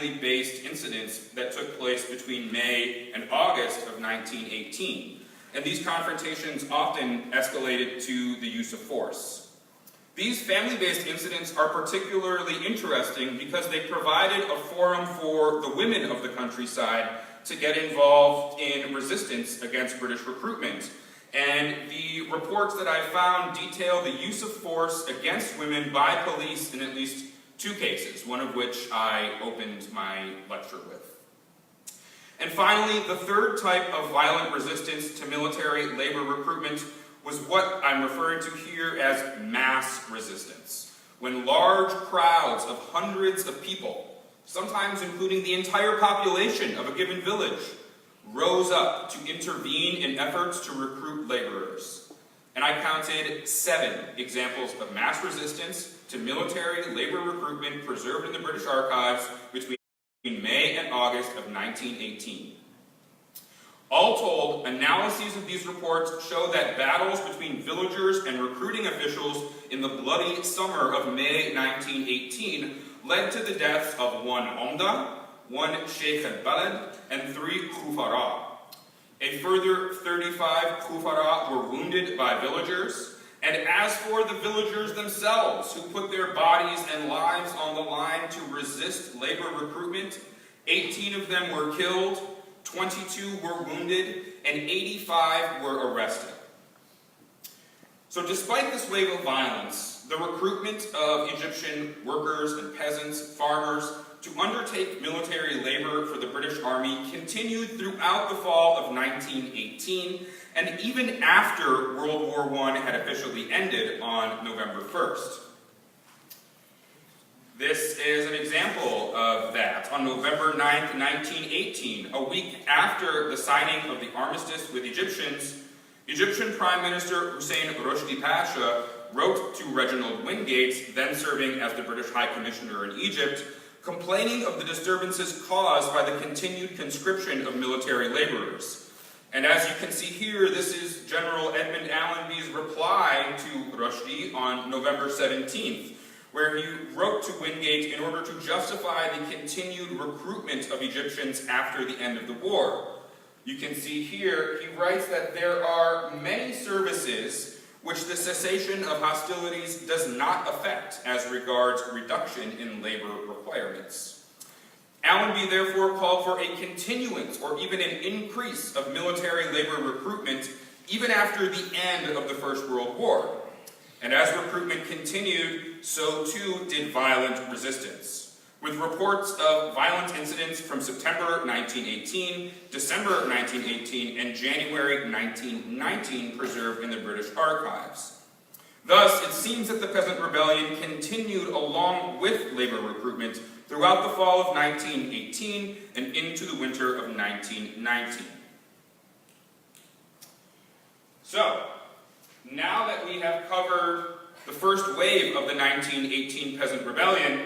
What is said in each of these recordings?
family-based incidents that took place between May and August of 1918. And these confrontations often escalated to the use of force. These family-based incidents are particularly interesting because they provided a forum for the women of the countryside to get involved in resistance against British recruitment. And the reports that I found detail the use of force against women by police in at least 2 cases, one of which I opened my lecture with. And finally, the third type of violent resistance to military labor recruitment was what I'm referring to here as mass resistance, when large crowds of hundreds of people, sometimes including the entire population of a given village, rose up to intervene in efforts to recruit laborers. And I counted 7 examples of mass resistance to military labor recruitment preserved in the British archives between May and August of 1918. All told, analyses of these reports show that battles between villagers and recruiting officials in the bloody summer of May 1918 led to the deaths of 1 Omda, 1 Sheikh al-Balad, and 3 Khufara. A further 35 Khufara were wounded by villagers, and as for the villagers themselves, who put their bodies and lives on the line to resist labor recruitment, 18 of them were killed, 22 were wounded, and 85 were arrested. So despite this wave of violence, the recruitment of Egyptian workers and peasants, farmers, to undertake military labor for the British Army continued throughout the fall of 1918, and even after World War I had officially ended on November 1st. This is an example of that. On November 9th, 1918, a week after the signing of the armistice with Egyptians, Egyptian Prime Minister Hussein Rushdie Pasha wrote to Reginald Wingate, then serving as the British High Commissioner in Egypt, complaining of the disturbances caused by the continued conscription of military laborers. And as you can see here, this is General Edmund Allenby's reply to Rushdie on November 17th, where he wrote to Wingate in order to justify the continued recruitment of Egyptians after the end of the war. You can see here, he writes that there are many services which the cessation of hostilities does not affect as regards reduction in labor requirements. Allenby therefore called for a continuance or even an increase of military labor recruitment even after the end of the First World War. And as recruitment continued, so too did violent resistance, with reports of violent incidents from September 1918, December 1918, and January 1919 preserved in the British archives. Thus, it seems that the Peasant Rebellion continued along with labor recruitment throughout the fall of 1918 and into the winter of 1919. So, now that we have covered the first wave of the 1918 Peasant Rebellion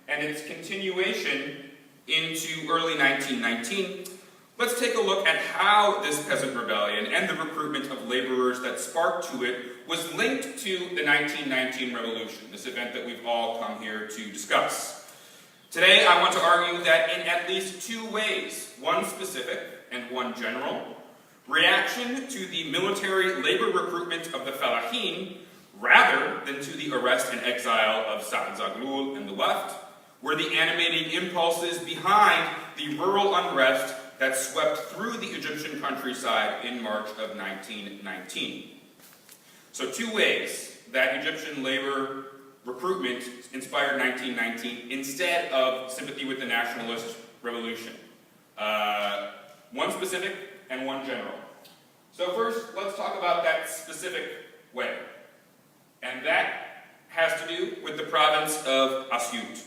and its continuation into early 1919, let's take a look at how this Peasant Rebellion and the recruitment of laborers that sparked to it was linked to the 1919 Revolution, this event that we've all come here to discuss. Today, I want to argue that in at least 2 ways, one specific and one general, reaction to the military labor recruitment of the Fellaheen, rather than to the arrest and exile of Sa'd Zaghloul and the left, were the animating impulses behind the rural unrest that swept through the Egyptian countryside in March of 1919. So 2 ways that Egyptian labor recruitment inspired 1919 instead of sympathy with the nationalist revolution. One specific and one general. So first, let's talk about that specific way. And that has to do with the province of Asyut.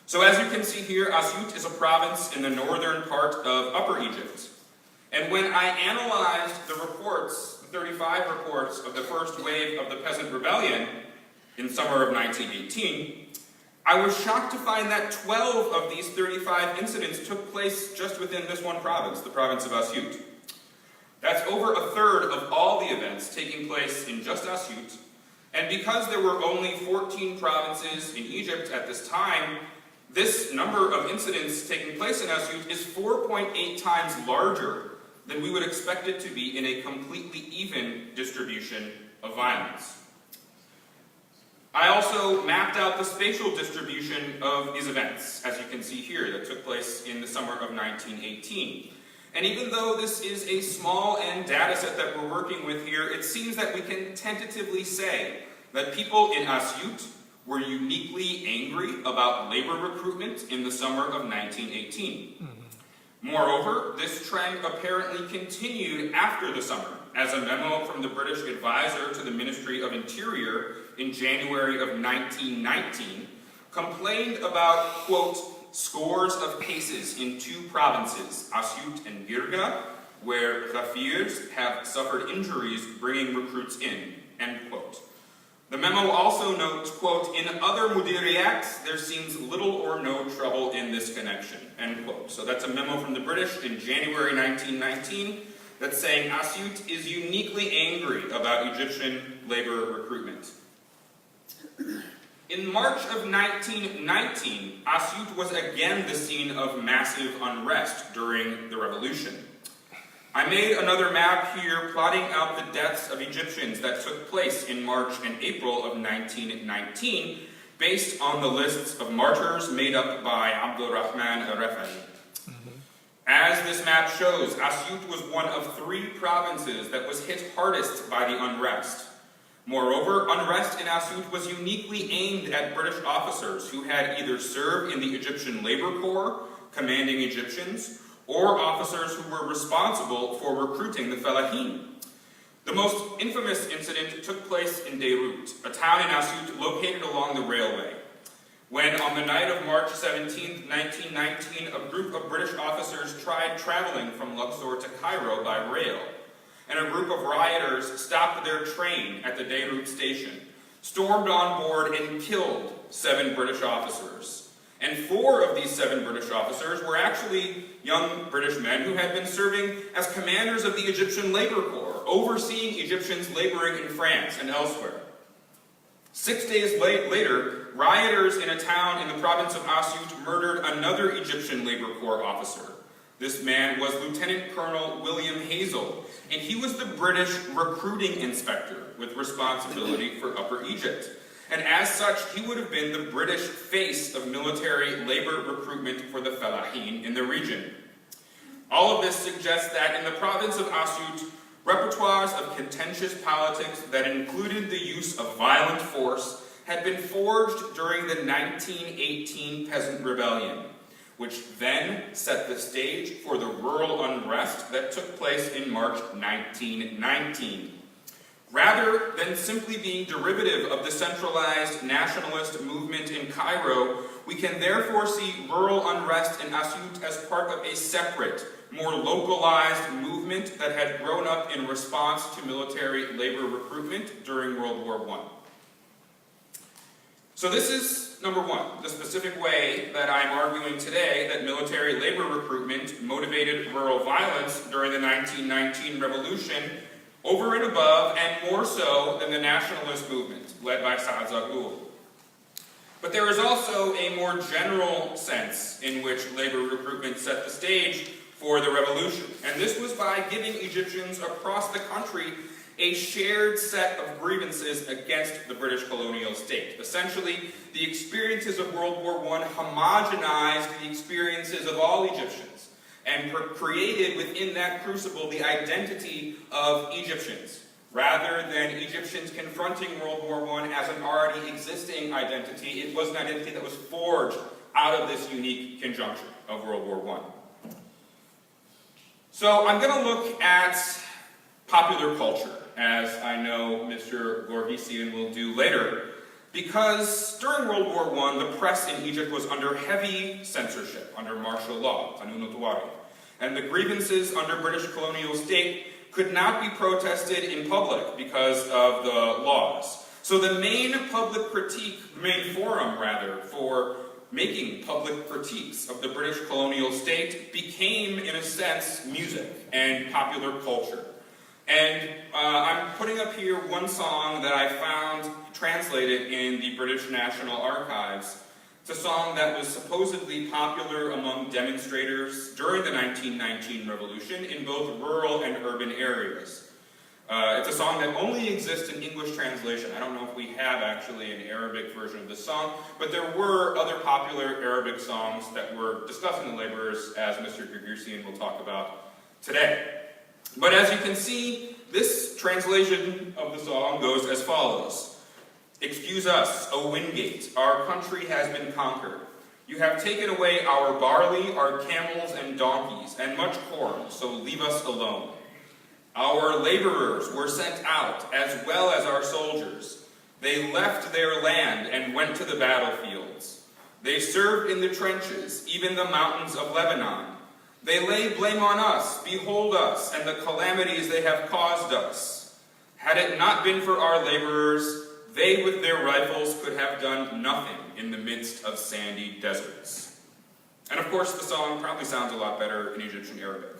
So as you can see here, Asyut is a province in the northern part of Upper Egypt. And when I analyzed the reports, the 35 reports of the first wave of the Peasant Rebellion in summer of 1918, I was shocked to find that 12 of these 35 incidents took place just within this one province, the province of Asyut. That's over a third of all the events taking place in just Asyut, and because there were only 14 provinces in Egypt at this time, This number of incidents taking place in Asyut is 4.8 times larger than we would expect it to be in a completely even distribution of violence. I also mapped out the spatial distribution of these events, as you can see here, that took place in the summer of 1918. And even though this is a small end data set that we're working with here, it seems that we can tentatively say that people in Asyut were uniquely angry about labor recruitment in the summer of 1918. Moreover, this trend apparently continued after the summer, as a memo from the British advisor to the Ministry of Interior in January of 1919 complained about, quote, scores of cases in two provinces, Asyut and Birga, where Kafirs have suffered injuries bringing recruits in, end quote. The memo also notes, quote, in other mudiriyats, there seems little or no trouble in this connection, end quote. So that's a memo from the British in January 1919 that's saying Asyut is uniquely angry about Egyptian labor recruitment. In March of 1919, Asyut was again the scene of massive unrest during the revolution. I made another map here plotting out the deaths of Egyptians that took place in March and April of 1919 based on the lists of martyrs made up by Abdul Rahman al-Rafai. As this map shows, Asyut was one of 3 provinces that was hit hardest by the unrest. Moreover, unrest in Asyut was uniquely aimed at British officers who had either served in the Egyptian Labor Corps, commanding Egyptians, or officers who were responsible for recruiting the Fellahin. The most infamous incident took place in Beirut, a town in Asyut located along the railway, when on the night of March 17, 1919, a group of British officers tried traveling from Luxor to Cairo by rail, and a group of rioters stopped their train at the Beirut station, stormed on board and killed 7 British officers. And 4 of these 7 British officers were actually young British men who had been serving as commanders of the Egyptian Labor Corps, overseeing Egyptians laboring in France and elsewhere. 6 days later, rioters in a town in the province of Asyut murdered another Egyptian Labor Corps officer. This man was Lieutenant Colonel William Hazel, and he was the British recruiting inspector with responsibility for Upper Egypt. And as such, he would have been the British face of military labor recruitment for the Fellahin in the region. All of this suggests that in the province of Asyut, repertoires of contentious politics that included the use of violent force had been forged during the 1918 Peasant Rebellion, which then set the stage for the rural unrest that took place in March 1919. Rather than simply being derivative of the centralized nationalist movement in Cairo, we can therefore see rural unrest in Asyut as part of a separate, more localized movement that had grown up in response to military labor recruitment during World War I. So this is, number 1, the specific way that I'm arguing today that military labor recruitment motivated rural violence during the 1919 revolution over and above and more so than the nationalist movement led by Saad Zaghloul. But there is also a more general sense in which labor recruitment set the stage for the revolution, and this was by giving Egyptians across the country a shared set of grievances against the British colonial state. Essentially, the experiences of World War I homogenized the experiences of all Egyptians and created within that crucible the identity of Egyptians, rather than Egyptians confronting World War I as an already existing identity. It was an identity that was forged out of this unique conjuncture of World War I. So I'm going to look at popular culture, as I know Mr. Gorgisian will do later, because during World War I, the press in Egypt was under heavy censorship, under martial law, Qanun al-Tawari, and the grievances under British colonial state could not be protested in public because of the laws. So the main forum for making public critiques of the British colonial state became, in a sense, music and popular culture. And I'm putting up here one song that I found translated in the British National Archives. It's It's a song that was supposedly popular among demonstrators during the 1919 revolution in both rural and urban areas. It's a song that only exists in English translation. I don't know if we have actually an Arabic version of this song, but there were other popular Arabic songs that were discussing the laborers, as Mr. Jeigerson will talk about today. But as you can see, this translation of the song goes as follows. Excuse us, O Wingate, our country has been conquered. You have taken away our barley, our camels and donkeys, and much corn, so leave us alone. Our laborers were sent out, as well as our soldiers. They left their land and went to the battlefields. They served in the trenches, even the mountains of Lebanon. They lay blame on us, behold us, and the calamities they have caused us. Had it not been for our laborers, they with their rifles could have done nothing in the midst of sandy deserts. And of course the song probably sounds a lot better in Egyptian Arabic.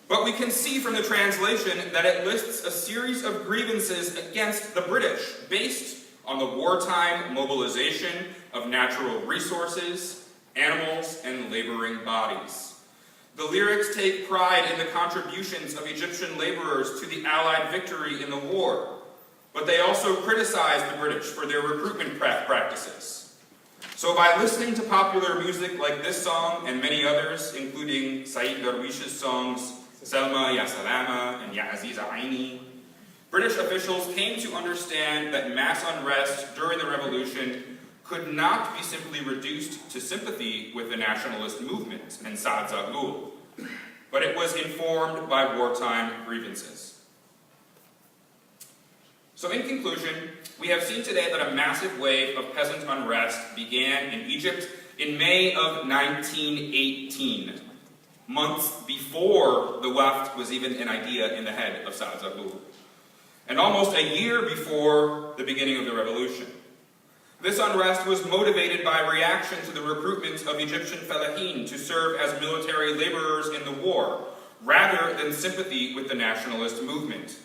But we can see from the translation that it lists a series of grievances against the British based on the wartime mobilization of natural resources, animals, and laboring bodies. The lyrics take pride in the contributions of Egyptian laborers to the Allied victory in the war, but they also criticize the British for their recruitment practices. So by listening to popular music like this song and many others, including Said Darwish's songs Selma, Ya Salama, and Ya Aziza Aini, British officials came to understand that mass unrest during the revolution could not be simply reduced to sympathy with the nationalist movement and Saad Zaghloul, but it was informed by wartime grievances. So in conclusion, we have seen today that a massive wave of peasant unrest began in Egypt in May of 1918, months before the Wafd was even an idea in the head of Saad Zaghloul, and almost a year before the beginning of the revolution. This unrest was motivated by reaction to the recruitment of Egyptian fellahin to serve as military laborers in the war, rather than sympathy with the nationalist movement.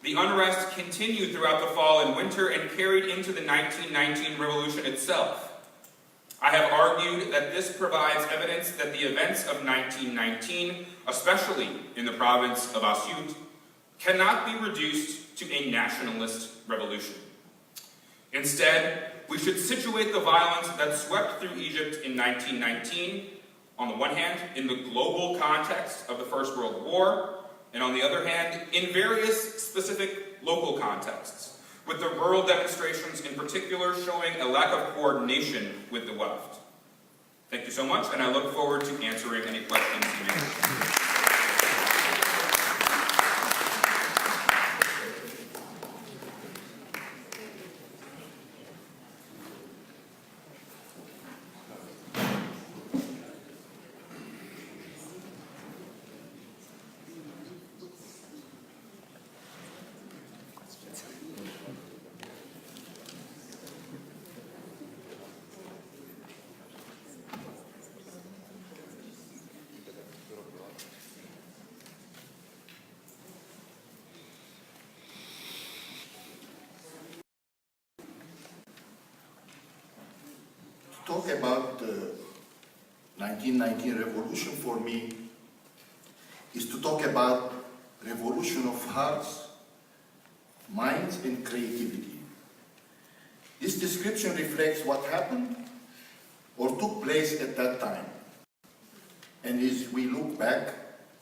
The unrest continued throughout the fall and winter and carried into the 1919 revolution itself. I have argued that this provides evidence that the events of 1919, especially in the province of Asyut, cannot be reduced to a nationalist revolution. Instead, we should situate the violence that swept through Egypt in 1919, on the one hand, in the global context of the First World War, and on the other hand, in various specific local contexts, with the rural demonstrations in particular showing a lack of coordination with the Wafd. Thank you so much, and I look forward to answering any questions you may have. Talk about the 1919 revolution for me is to talk about revolution of hearts, minds, and creativity. This description reflects what happened or took place at that time. And as we look back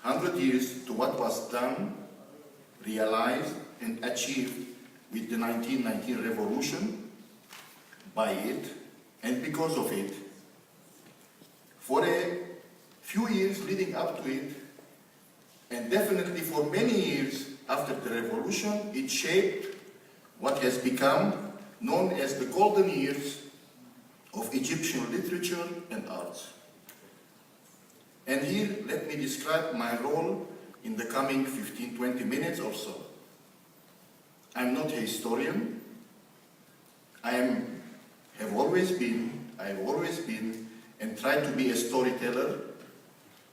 100 years to what was done, realized, and achieved with the 1919 revolution, by it, and because of it, for a few years leading up to it, and definitely for many years after the revolution, it shaped what has become known as the golden years of Egyptian literature and arts. And here, let me describe my role in the coming 15-20 minutes or so. I'm not a historian. I've always been, and try to be a storyteller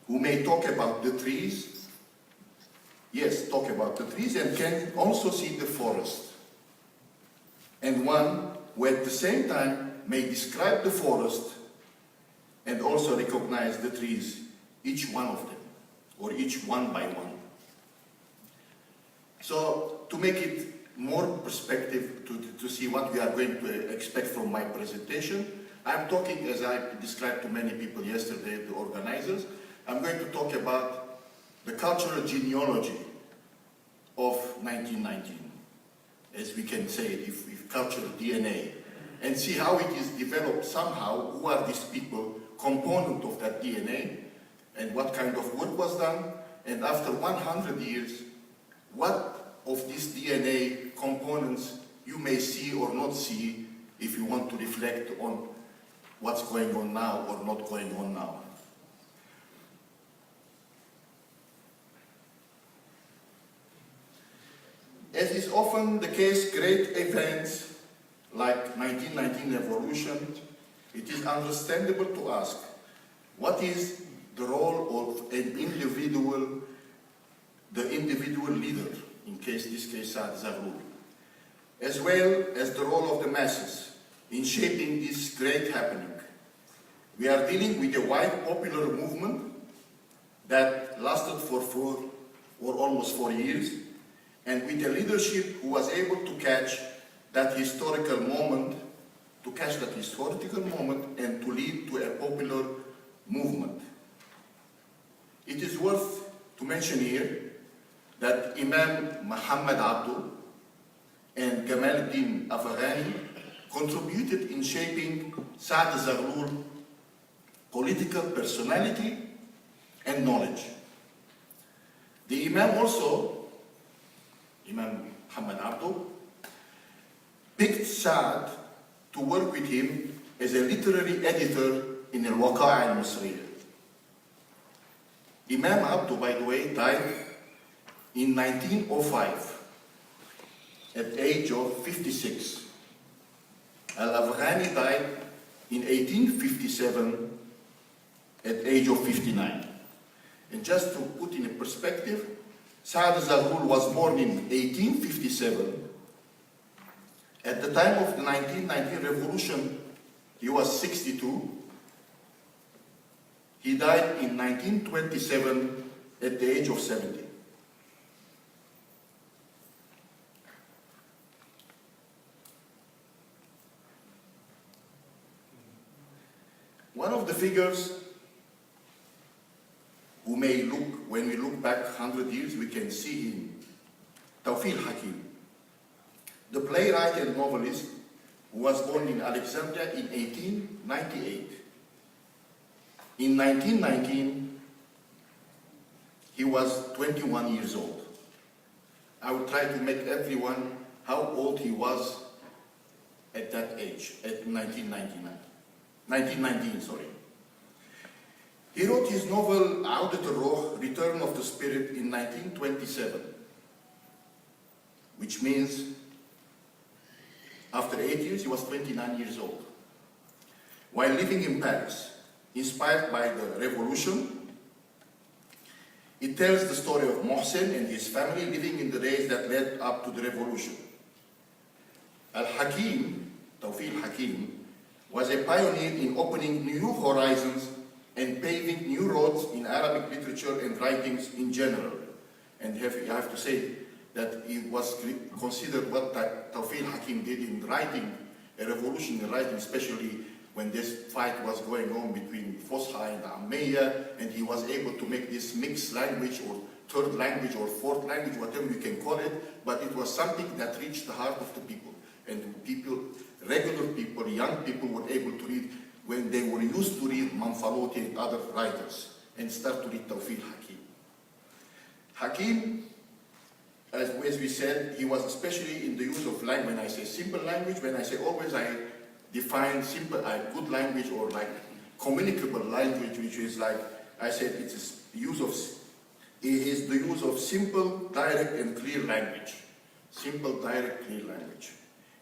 who may talk about the trees, yes, talk about the trees, and can also see the forest. And one who at the same time may describe the forest and also recognize the trees, each one of them, or each one by one. So, to make it more perspective to see what we are going to expect from my presentation, I'm talking, as I described to many people yesterday, the organizers, I'm going to talk about the cultural genealogy of 1919, as we can say it, if cultural DNA, and see how it is developed somehow, who are these people, component of that DNA, and what kind of work was done, and after 100 years, what of these DNA components you may see or not see if you want to reflect on what's going on now or not going on now. As is often the case, great events like 1919 revolution, it is understandable to ask, what is the role of an individual, the individual leader, in this case Saad Zaghloul, as well as the role of the masses in shaping this great happening. We are dealing with a wide popular movement that lasted for almost 4 years, and with a leadership who was able to catch that historical moment, and to lead to a popular movement. It is worth to mention here that Imam Muhammad Abdu and Gamal-Din Afghani contributed in shaping Saad Zaghloul political personality and knowledge. The Imam also, Imam Muhammad Abdu, picked Saad to work with him as a literary editor in Al-Waqa'a al-Misriya. Imam Abdu, by the way, died in 1905 at the age of 56. Al-Afghani died in 1857 at the age of 59. And just to put in a perspective, Saad Zaghloul was born in 1857. At the time of the 1919 revolution, he was 62. He died in 1927 at the age of 70. One of the figures who may look, when we look back 100 years, we can see him, Tawfiq Hakim, the playwright and novelist who was born in Alexandria in 1898. In 1919, he was 21 years old. I will try to make everyone how old he was at that age, at 1919, sorry. He wrote his novel Audet al-Ruh, Return of the Spirit, in 1927, which means after 8 years he was 29 years old. While living in Paris, inspired by the revolution, it tells the story of Mohsen and his family living in the days that led up to the revolution. Al-Hakim, Tawfiq Hakim, was a pioneer in opening new horizons and paving new roads in Arabic literature and writings in general. And you have to say that it was considered what Tawfiq Hakim did in writing, a revolution in writing, especially when this fight was going on between Fosha and Ammiya, and he was able to make this mixed language or third language or fourth language, whatever you can call it, but it was something that reached the heart of the people. And people, regular people, young people were able to read when they were used to read Manfaloti and other writers, and start to read Tawfiq Hakim. Hakim, as we said, he was especially in the use of language. When I say simple language, when I say always, I define simple, good language, or like communicable language, which is like, I said, it is the use of simple, direct, and clear language. Simple, direct, clear language.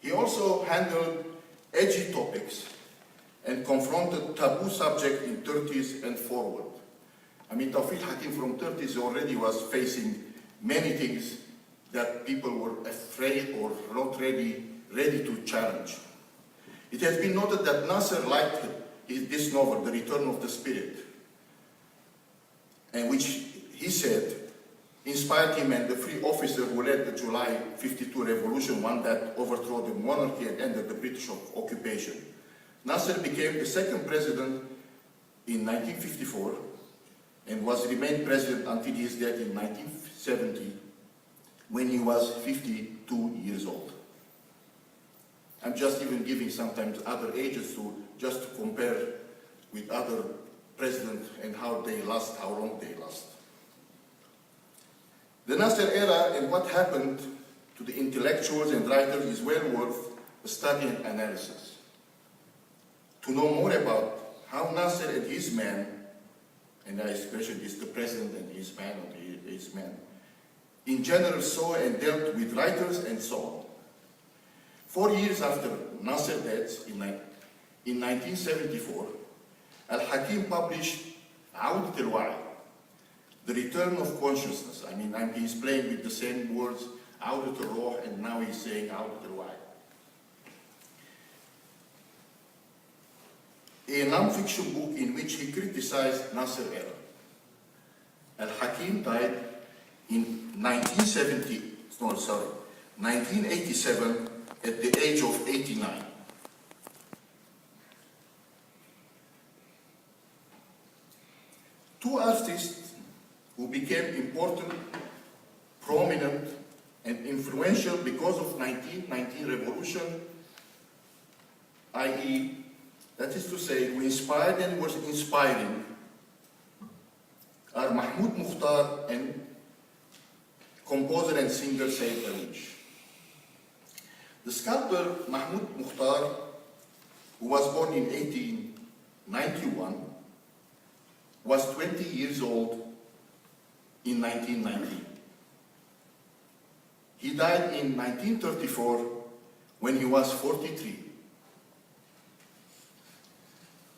He also handled edgy topics and confronted taboo subjects in 30s and forward. I mean, Tawfiq Hakim from 30s already was facing many things that people were afraid or not ready to challenge. It has been noted that Nasser liked this novel, The Return of the Spirit, and which he said inspired him and the free officer who led the July 52 revolution, one that overthrew the monarchy and ended the British occupation. Nasser became the second president in 1954 and remained president until his death in 1970 when he was 52 years old. I'm just even giving sometimes other ages just to compare with other presidents and how they last, how long they last. The Nasser era and what happened to the intellectuals and writers is well worth a study and analysis. To know more about how Nasser and his men, and I especially this the president and his man, or his men, in general saw and dealt with writers and so on. 4 years after Nasser's death, in 1974, Al-Hakim published عودة الوعي, The Return of Consciousness. I mean, he's playing with the same words, عودة الروح, and now he's saying عودة الوعي. A non-fiction book in which he criticized Nasser era. Al-Hakim died in 1987 at the age of 89. Two artists who became important, prominent, and influential because of 1919 revolution, i.e., that is to say, who inspired and was inspiring, are Mahmoud Mukhtar and composer and singer Sayyid Darwish. The sculptor Mahmoud Mukhtar, who was born in 1891, was 20 years old in 1919. He died in 1934 when he was 43.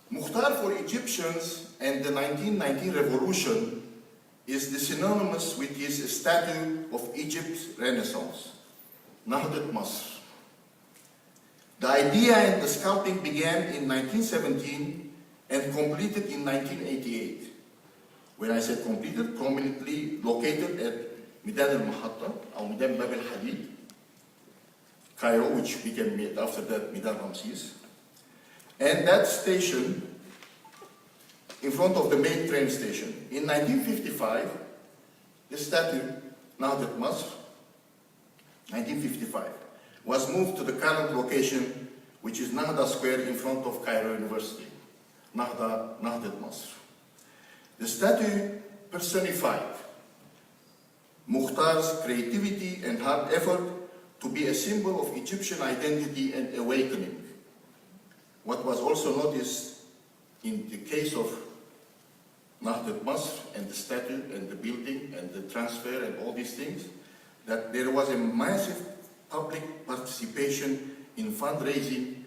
Mukhtar for Egyptians and the 1919 revolution is synonymous with his statue of Egypt's Renaissance, Nahdat Masr. The idea and the sculpting began in 1917 and completed in 1988. When I said completed, prominently located at Midan al-Mahatta, or Midan Bab al-Hadid, Cairo, which became after that Midan Ramses. And that station in front of the main train station. In 1955, the statue, Nahdat Masr, 1955, was moved to the current location, which is Nahda Square in front of Cairo University, Nahdat Masr. The statue personified Mukhtar's creativity and hard effort to be a symbol of Egyptian identity and awakening. What was also noticed in the case of Nahdat Masr and the statue and the building and the transfer and all these things, that there was a massive public participation in fundraising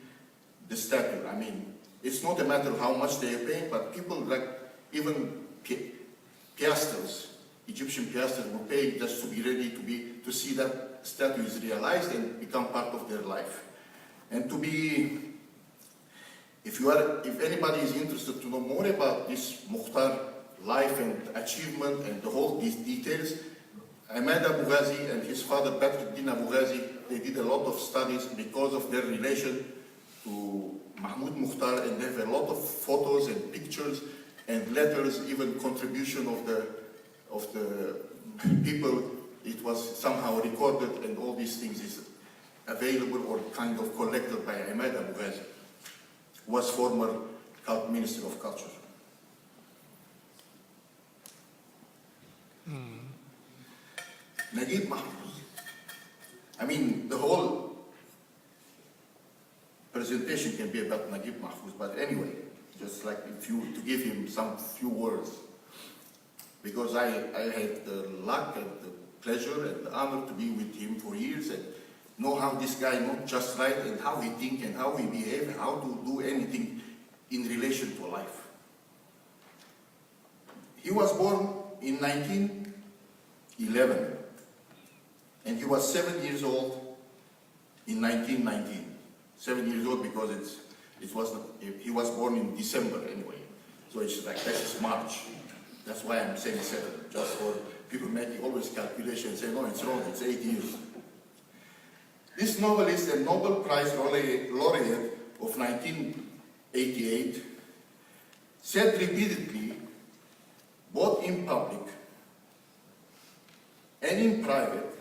the statue. I mean, it's not a matter of how much they are paying, but people like even piasters, Egyptian piasters will pay just to be ready to see that statue is realized and become part of their life. And to be, if anybody is interested to know more about this Mukhtar life and achievement and these details, Ahmad Abu Ghazi and his father Badruddin Abu Ghazi, they did a lot of studies because of their relation to Mahmoud Mukhtar, and they have a lot of photos and pictures and letters, even contribution of the people. It was somehow recorded, and all these things is available or kind of collected by Ahmad Abu Ghazi, who was former Minister of Culture. Naguib Mahfouz. I mean, the whole presentation can be about Naguib Mahfouz, but anyway, just like to give him some few words, because I had the luck and the pleasure and the honor to be with him for years and know how this guy not just right and how he think and how he behave and how to do anything in relation to life. He was born in 1911 and he was 7 years old in 1919. 7 years old because he was born in December anyway. So it's like, this is March. That's why I'm saying 7, just for people making always calculations, say, no, it's wrong, it's 8 years. This novelist and Nobel Prize laureate of 1988 said repeatedly, both in public and in private,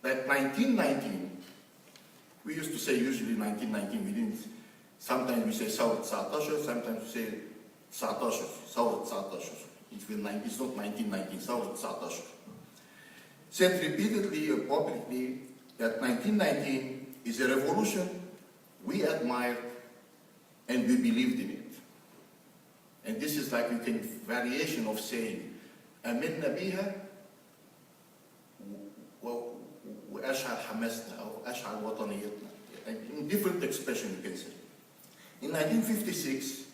that 1919, we used to say usually 1919, we didn't, sometimes we say ثورة 19, sometimes we say 19, ثورة 19. It's not 1919, ثورة 19. Said repeatedly and publicly that 1919 is a revolution we admired and we believed in it. And this is like a variation of saying, آمنا بيها وأشعل حماسنا أو أشعل وطنيتنا. In different expression you can say. In 1956,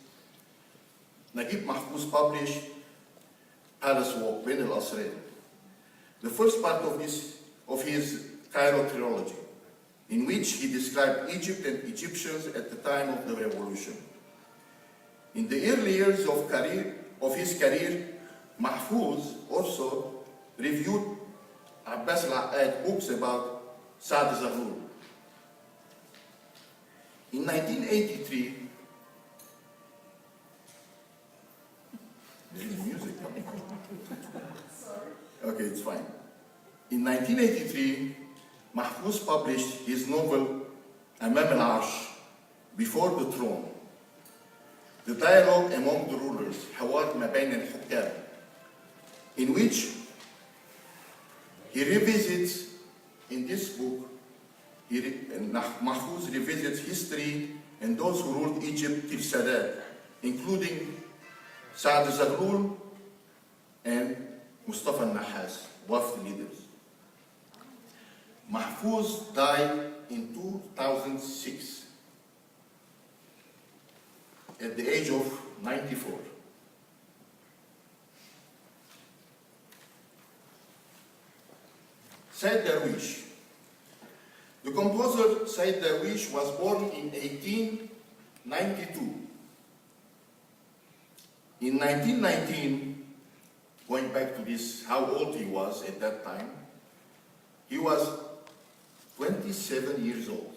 Naguib Mahfouz published Palace Walk, بين القصرين. The first part of his Cairo trilogy, in which he described Egypt and Egyptians at the time of the revolution. In the early years of his career, Mahfouz also reviewed Abbas al-Aqad books about Saad Zaghloul. In 1983, there is music coming. Okay, it's fine. In 1983, Mahfouz published his novel Amam al-Arsh, Before the Throne, the dialogue among the rulers, حوار ما بين الحكام, in which he revisits, in this book, Mahfouz revisits history and those who ruled Egypt till Sadat, including Saad Zaghloul and Mustafa al-Nahas, Wafd leaders. Mahfouz died in 2006 at the age of 94. Said Darwish. The composer Said Darwish was born in 1892. In 1919, going back to this, how old he was at that time, he was 27 years old.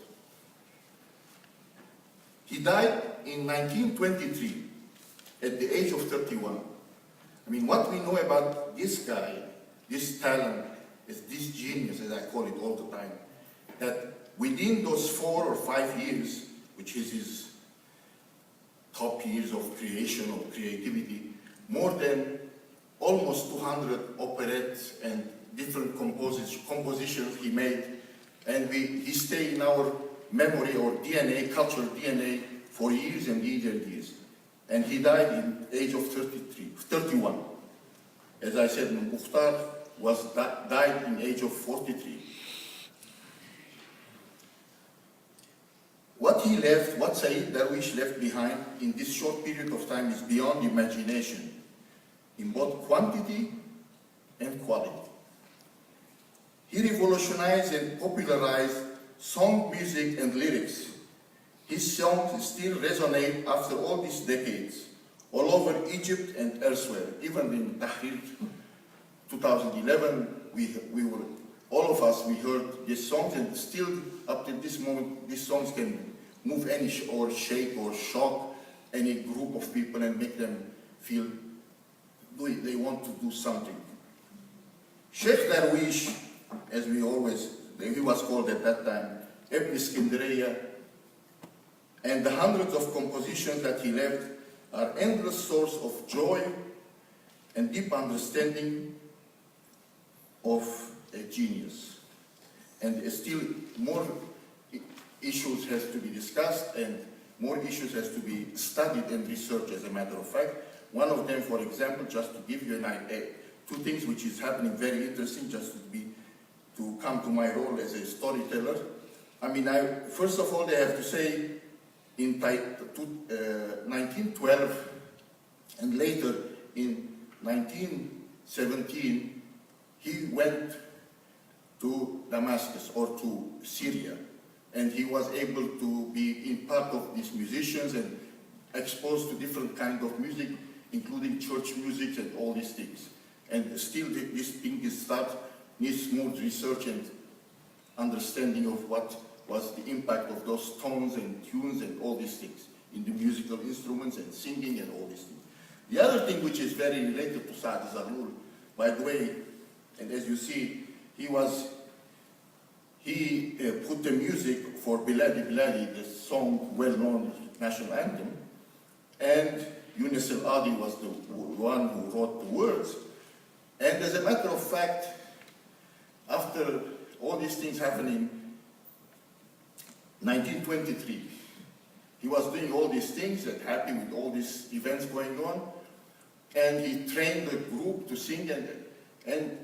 He died in 1923 at the age of 31. I mean, what we know about this guy, this talent, this genius, as I call it all the time, that within those 4 or 5 years, which is his top years of creation, of creativity, more than almost 200 operettes and different compositions he made, and he stayed in our memory or DNA, cultural DNA, for years and years and years. And he died in the age of 31. As I said, Mukhtar died in the age of 43. What he left, what Said Darwish left behind in this short period of time is beyond imagination, in both quantity and quality. He revolutionized and popularized song music and lyrics. His songs still resonate after all these decades, all over Egypt and elsewhere. Even in Tahrir 2011, all of us heard these songs, and still up to this moment, these songs can move any or shake or shock any group of people and make them feel they want to do something. Sheikh Darwish, as he was called at that time, Ibn Iskandariya, and the hundreds of compositions that he left are endless source of joy and deep understanding of a genius. And still more issues has to be discussed and more issues has to be studied and researched, as a matter of fact. One of them, for example, just to give you an idea, 2 things which is happening very interesting, just to come to my role as a storyteller. I mean, first of all, I have to say, in 1912 and later in 1917, he went to Damascus or to Syria and he was able to be in part of these musicians and exposed to different kinds of music, including church music and all these things. And still this thing needs more research and understanding of what was the impact of those tones and tunes and all these things in the musical instruments and singing and all these things. The other thing which is very related to Saad Zaghloul, by the way, and as you see, he put the music for Biladi Biladi, the song, well-known national anthem, and Yunus al-Adi was the one who wrote the words. And as a matter of fact, after all these things happening, 1923, he was doing all these things and happy with all these events going on, and he trained the group to sing, and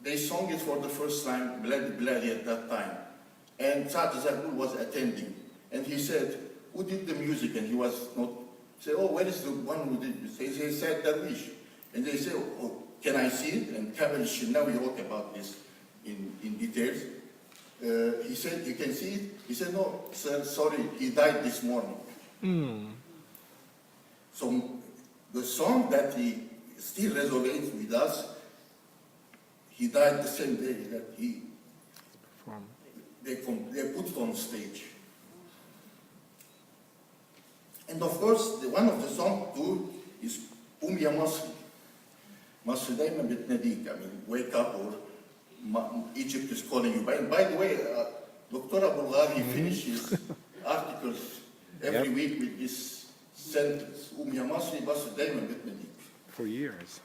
they sang it for the first time, Biladi Biladi, at that time. And Saad Zaghloul was attending, and he said, "Who did the music?" And he was not, say, "Oh, where is the one who did this?" He said, "Darwish." And they said, "Oh, can I see it?" And Kamel Shinawi wrote about this in details. He said, "You can see it?" He said, "No, sir, sorry, he died this morning." So the song that he still resonates with us, he died the same day that they put it on stage. And of course, one of the songs too is Ya Masri. Masri دايما بتناديك. I mean, wake up, or Egypt is calling you. By the way, Dr. Abu Ghari finishes articles every week with this sentence. Ya Masri, Masri دايما بتناديك. For years.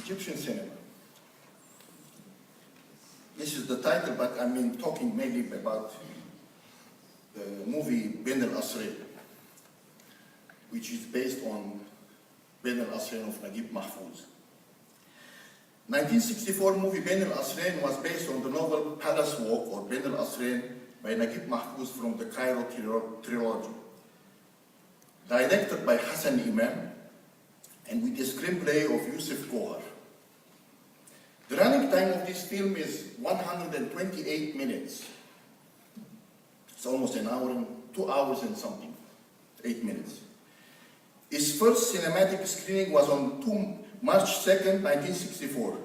Egyptian cinema. This is the title, but I mean talking mainly about the movie Ben al-Asrain, which is based on Ben al-Asrain of Naguib Mahfouz. 1964 movie Ben al-Asrain was based on the novel Palace Walk, or Ben al-Asrain, by Naguib Mahfouz from the Cairo trilogy. Directed by Hassan Imam, and with the screenplay of Yusuf Kohar. The running time of this film is 128 minutes. It's almost an hour and 2 hours and something, 8 minutes. Its first cinematic screening was on March 2nd, 1964.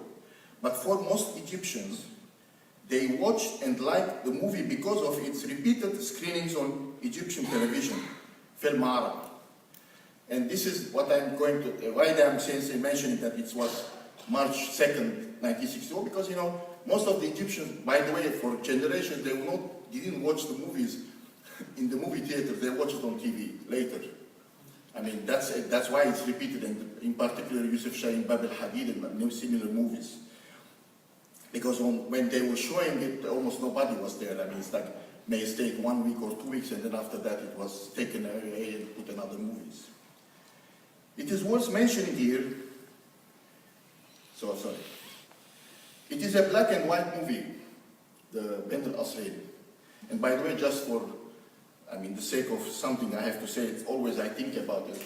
But for most Egyptians, they watched and liked the movie because of its repeated screenings on Egyptian television, Film Arab. And this is what I'm going to, why I'm mentioning that it was March 2nd, 1964, because, you know, most of the Egyptians, by the way, for generations, they didn't watch the movies in the movie theater, they watched it on TV later. I mean, that's why it's repeated, and in particular, Yusuf Shah in Bab al-Hadid and similar movies. Because when they were showing it, almost nobody was there. I mean, it's like, may stay 1 week or 2 weeks, and then after that, it was taken away and put in other movies. It is worth mentioning here, it is a black and white movie, the Ben al-Asrain. And by the way, just for, I mean, the sake of something I have to say, it's always I think about it.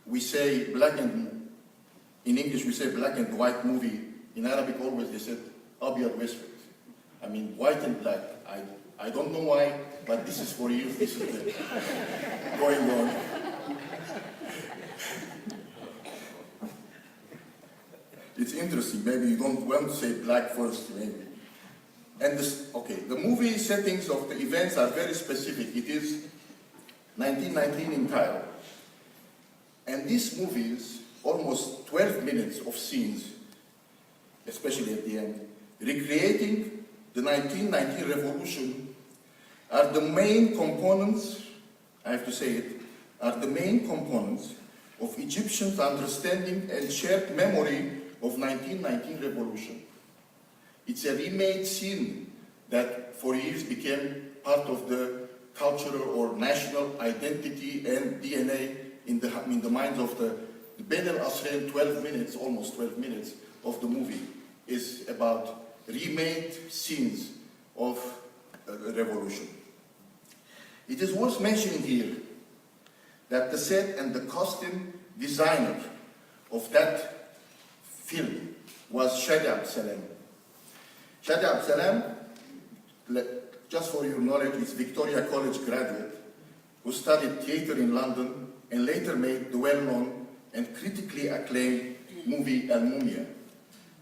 We say in English we say black and white movie. In Arabic always they said Abyad Weswed. I mean, white and black. I don't know why, but this is for you, this is the going on. It's interesting, maybe you don't want to say black first, maybe. And the movie settings of the events are very specific. It is 1919 in Cairo. And this movie is almost 12 minutes of scenes, especially at the end, recreating the 1919 revolution, are the main components, I have to say it, are the main components of Egyptians' understanding and shared memory of 1919 revolution. It's a remade scene that for years became part of the cultural or national identity and DNA in the minds of the Ben al-Asrain 12 minutes, almost 12 minutes of the movie. is about remade scenes of a revolution. It is worth mentioning here that the set and the costume designer of that film was Shadi Abdsalam. Shadi Abdsalam, just for your knowledge, is Victoria College graduate who studied theatre in London and later made the well-known and critically acclaimed movie Al Mumia,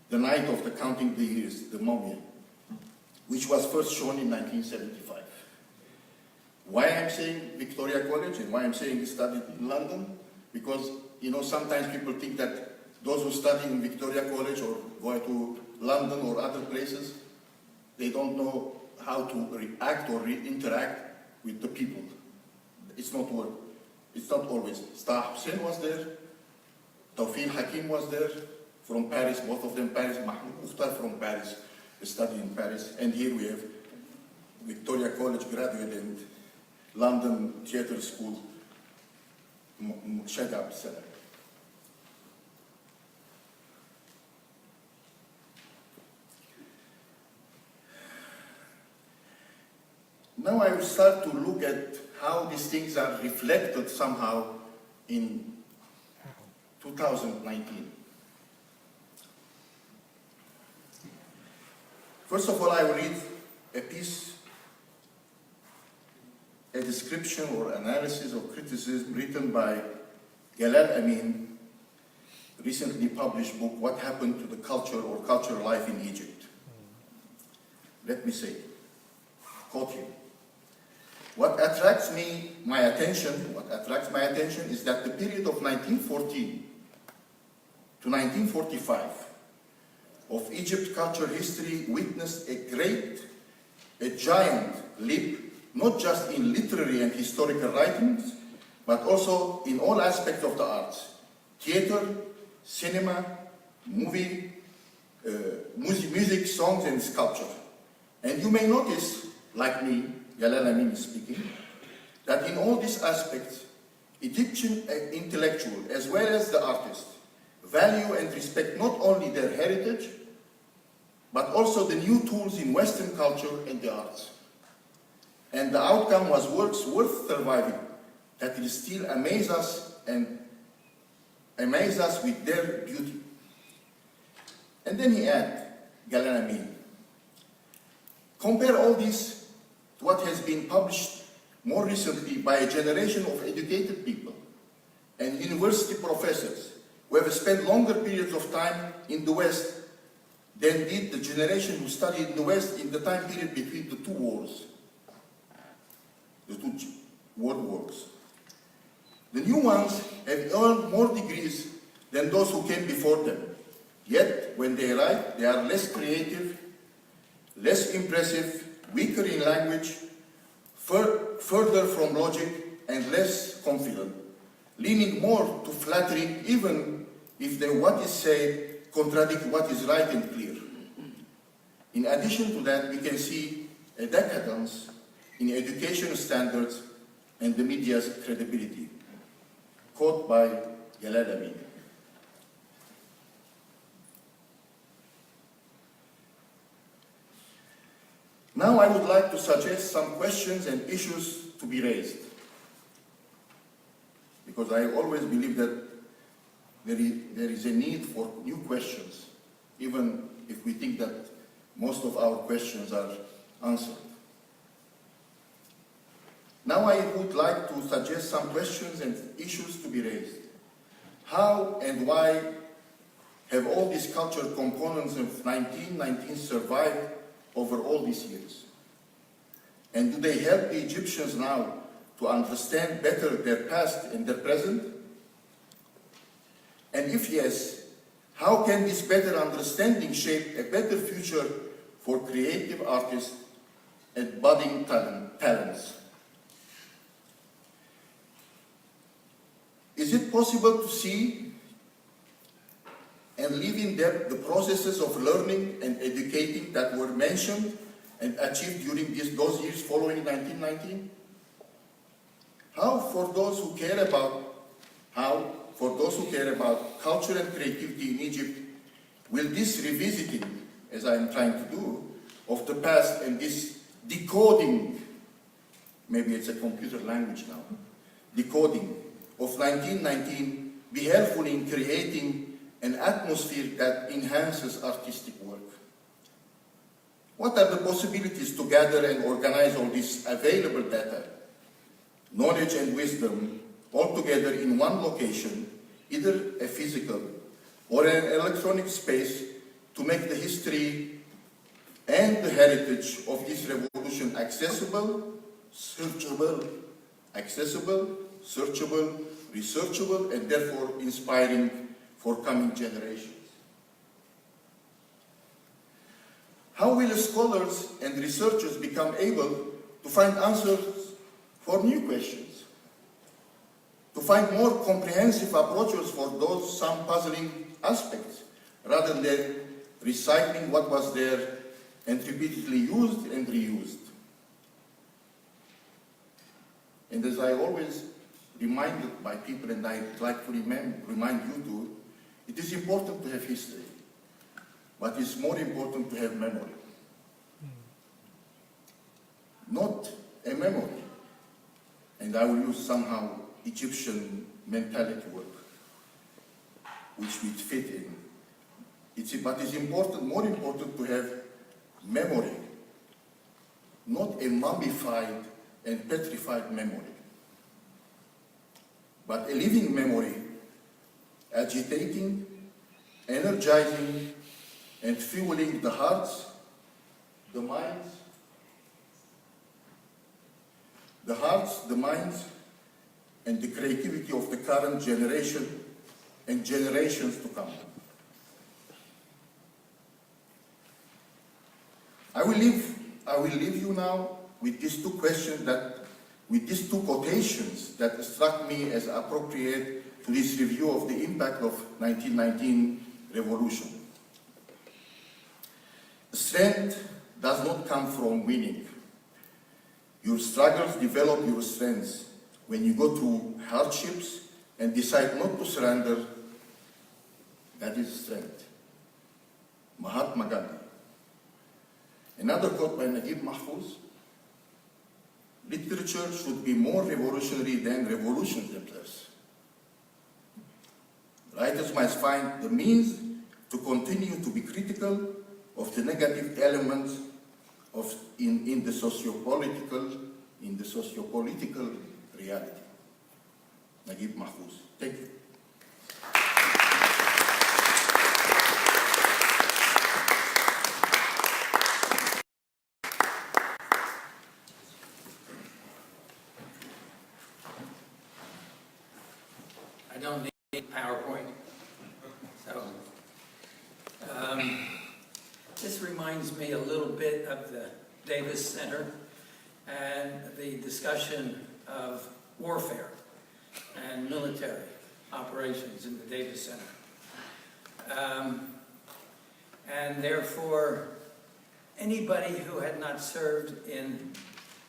The Night of the Counting the Years, The Mummy, which was first shown in 1975. Why I'm saying Victoria College and why I'm saying he studied in London? Because, you know, sometimes people think that those who study in Victoria College or go to London or other places, they don't know how to react or interact with the people. It's not work. It's not always. Taha Hussein was there, Tawfiq Hakim was there, from Paris, both of them Paris, Mahmoud Mukhtar from Paris, studied in Paris, and here we have Victoria College graduate and London Theatre School, Shadi Abdsalam. Now I will start to look at how these things are reflected somehow in 2019. First of all, I will read a piece, a description or analysis or criticism written by Jalal Amin, recently published book, What Happened to the Culture or Cultural Life in Egypt. Let me say, quote him. What attracts my attention is that the period of 1914 to 1945 of Egypt cultural history witnessed a giant leap, not just in literary and historical writings, but also in all aspects of the arts, theater, cinema, movie, music, songs, and sculpture. And you may notice, like me, Jalal Amin is speaking, that in all these aspects, Egyptian intellectuals, as well as the artists, value and respect not only their heritage, but also the new tools in Western culture and the arts. And the outcome was works worth surviving, that will still amaze us with their beauty. And then he adds, Jalal Amin, compare all this to what has been published more recently by a generation of educated people and university professors who have spent longer periods of time in the West than did the generation who studied in the West in the time period between the two wars, the two world wars. The new ones have earned more degrees than those who came before them. Yet, when they arrive, they are less creative, less impressive, weaker in language, further from logic, and less confident, leaning more to flattery even if what is said contradicts what is right and clear. In addition to that, we can see a decadence in education standards and the media's credibility. Quote by Jalal Amin. Now I would like to suggest some questions and issues to be raised, because I always believe that there is a need for new questions, even if we think that most of our questions are answered. Now I would like to suggest some questions and issues to be raised. How and why have all these cultural components of 1919 survived over all these years? And do they help the Egyptians now to understand better their past and their present? And if yes, how can this better understanding shape a better future for creative artists and budding talents? Is it possible to see and live in depth the processes of learning and educating that were mentioned and achieved during those years following 1919? How, for those who care about culture and creativity in Egypt, will this revisiting, as I am trying to do, of the past and this decoding, maybe it's a computer language now, decoding of 1919 be helpful in creating an atmosphere that enhances artistic work? What are the possibilities to gather and organize all this available data, knowledge and wisdom all together in one location, either a physical or an electronic space, to make the history and the heritage of this revolution accessible, searchable, researchable, and therefore inspiring for coming generations? How will scholars and researchers become able to find answers for new questions, to find more comprehensive approaches for those some puzzling aspects, rather than recycling what was there and repeatedly used and reused? And as I always reminded by people, and I'd like to remind you too, it is important to have history, but it's more important to have memory. Not a memory, and I will use somehow Egyptian mentality work, which we fit in. But it's important, more important to have memory, not a mummified and petrified memory, but a living memory, agitating, energizing, and fueling the hearts, the minds, and the creativity of the current generation and generations to come. I will leave you now with these two questions with these two quotations that struck me as appropriate to this review of the impact of 1919 revolution. Strength does not come from winning. Your struggles develop your strengths when you go through hardships and decide not to surrender. That is strength. Mahatma Gandhi. Another quote by Naguib Mahfouz: literature should be more revolutionary than revolutions themselves. Writers must find the means to continue to be critical of the negative elements in the socio-political reality. Naguib Mahfouz. Thank you. I don't need PowerPoint. So, this reminds me a little bit of the Davis Center and the discussion of warfare and military operations in the Davis Center. And therefore, anybody who had not served in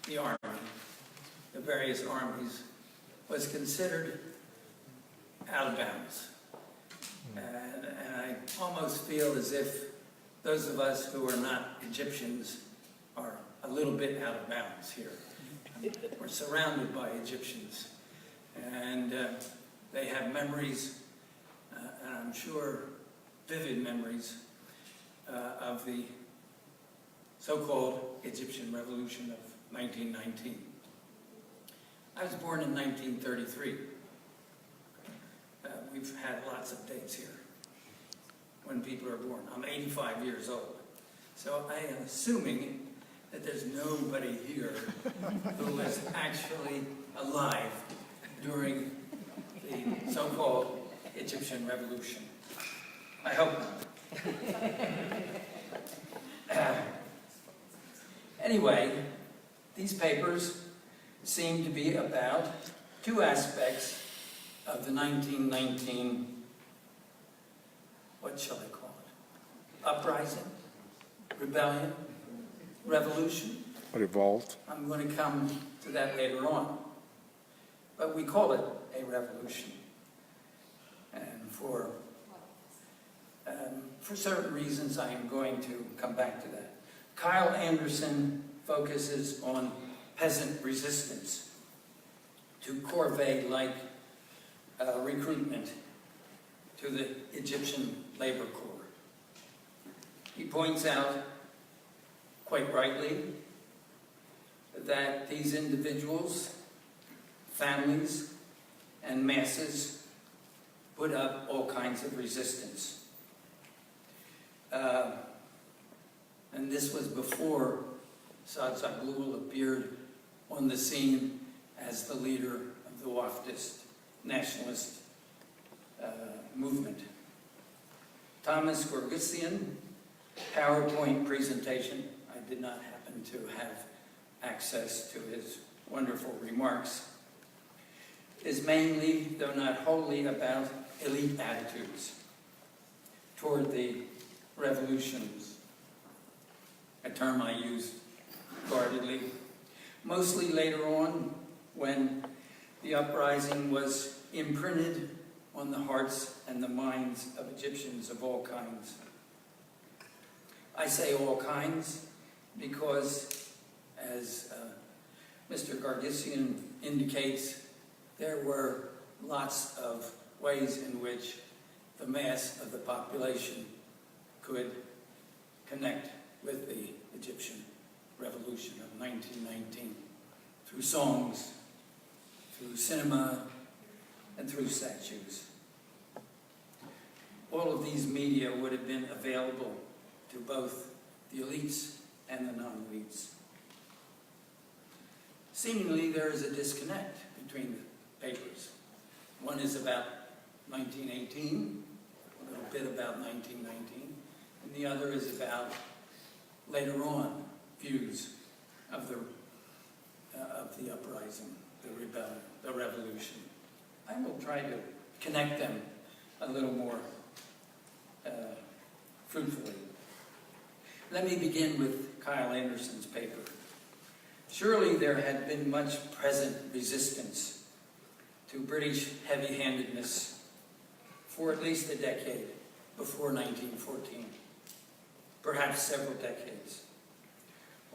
the Army, the various armies, was considered out of bounds. And I almost feel as if those of us who are not Egyptians are a little bit out of bounds here. We're surrounded by Egyptians, and they have memories, and I'm sure vivid memories, of the so-called Egyptian Revolution of 1919. I was born in 1933. We've had lots of dates here when people are born. I'm 85 years old. So I am assuming that there's nobody here who was actually alive during the so-called Egyptian Revolution. I hope not. Anyway, these papers seem to be about two aspects of the 1919, what shall I call it? Uprising, rebellion, revolution. Revolt. I'm going to come to that later on. But we call it a revolution. And for For certain reasons, I am going to come back to that. Kyle Anderson focuses on peasant resistance to corvée-like recruitment to the Egyptian labor corps. He points out, quite rightly, that these individuals, families, and masses put up all kinds of resistance. And this was before Saad Zaghloul appeared on the scene as the leader of the Waftist nationalist movement. Thomas Jurgensen, PowerPoint presentation. I did not happen to have access to his wonderful remarks. Is mainly, though not wholly, about elite attitudes toward the revolutions, a term I use guardedly. Mostly later on, when the uprising was imprinted on the hearts and the minds of Egyptians of all kinds. I say all kinds because, as Mr. Jurgensen indicates, there were lots of ways in which the mass of the population could connect with the Egyptian Revolution of 1919 through songs, through cinema, and through statues. All of these media would have been available to both the elites and the non-elites. Seemingly, there is a disconnect between the papers. One is about 1918, a little bit about 1919, and the other is about later on views of the uprising, the rebellion, the revolution. I will try to connect them a little more fruitfully. Let me begin with Kyle Anderson's paper. Surely there had been much present resistance to British heavy-handedness for at least a decade before 1914, perhaps several decades.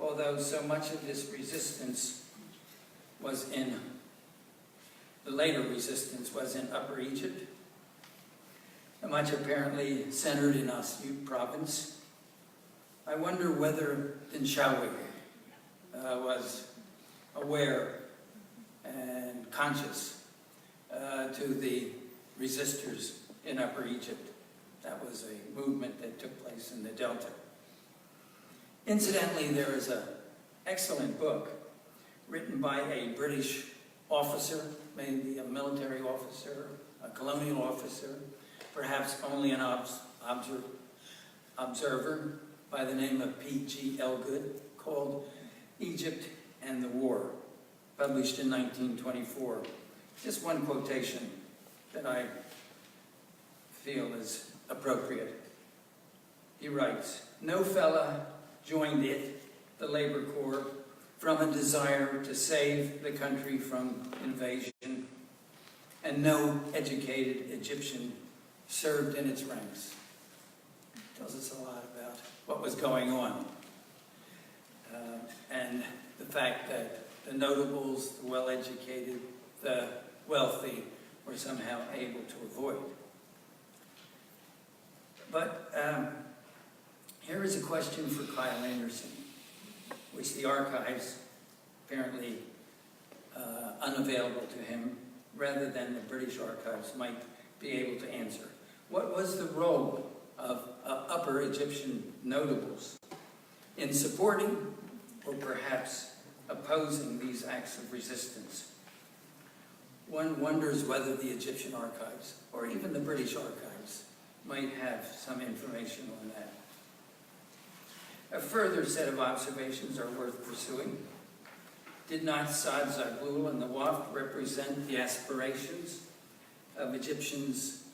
Although so much of this resistance was in, the later resistance was in Upper Egypt, and much apparently centered in Asyut province. I wonder whether Dinshawi was aware and conscious to the resistors in Upper Egypt. That was a movement that took place in the Delta. Incidentally, there is an excellent book written by a British officer, maybe a military officer, a colonial officer, perhaps only an observer, by the name of P.G. Elgood, called Egypt and the War, published in 1924. Just one quotation that I feel is appropriate. He writes, "No fella joined it, the Labor Corps, from a desire to save the country from invasion, and no educated Egyptian served in its ranks." Tells us a lot about what was going on. And the fact that the notables, the well-educated, the wealthy were somehow able to avoid. But here is a question for Kyle Anderson, which the archives apparently unavailable to him, rather than the British archives might be able to answer. What was the role of Upper Egyptian notables in supporting or perhaps opposing these acts of resistance? One wonders whether the Egyptian archives, or even the British archives, might have some information on that. A further set of observations are worth pursuing. Did not Saad Zaghloul and the Waft represent the aspirations of Egyptians,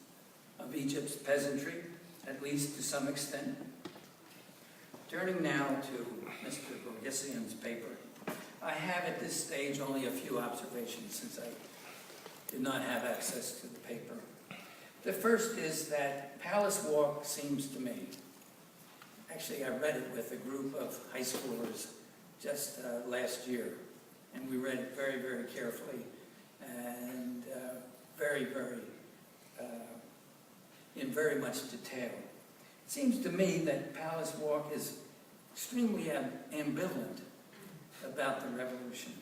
of Egypt's peasantry, at least to some extent? Turning now to Mr. Jurgensen's paper. I have at this stage only a few observations since I did not have access to the paper. The first is that Palace Walk seems to me, actually I read it with a group of high schoolers just last year, and we read it very, very carefully and in very much detail. It seems to me that Palace Walk is extremely ambivalent about the revolution.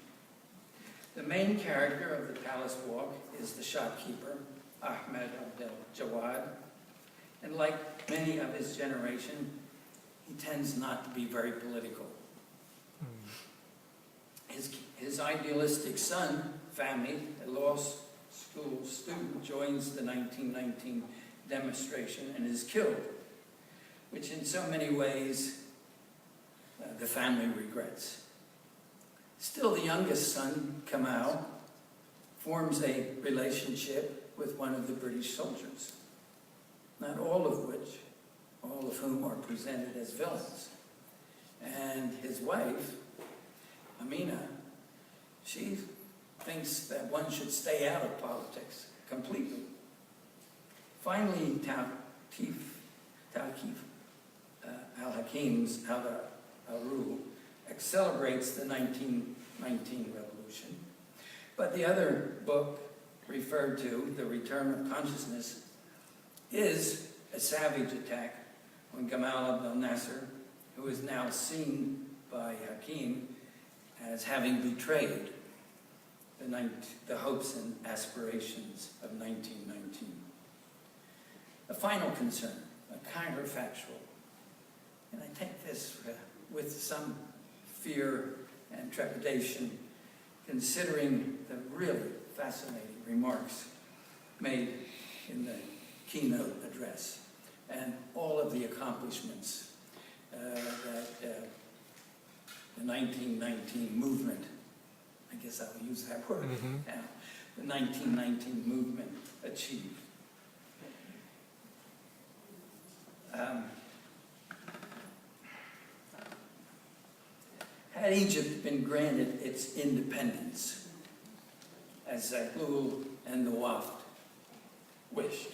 The main character of the Palace Walk is the shopkeeper, Ahmed Abdel-Jawad, and like many of his generation, he tends not to be very political. His idealistic son, Fahmy, a law school student, joins the 1919 demonstration and is killed, which in so many ways the family regrets. Still, the youngest son, Kamal, forms a relationship with one of the British soldiers, not all of whom are presented as villains. And his wife, Amina, she thinks that one should stay out of politics completely. Finally, Tawqif al-Hakim's al-Rule celebrates the 1919 revolution. But the other book referred to, The Return of Consciousness, is a savage attack on Gamal Abdel Nasser, who is now seen by Hakim as having betrayed the hopes and aspirations of 1919. A final concern, a counterfactual, and I take this with some fear and trepidation, considering the really fascinating remarks made in the keynote address and all of the accomplishments that the 1919 movement, I guess I'll use that word now, the 1919 movement achieved. Had Egypt been granted its independence, as Zaghloul and the Waft wished,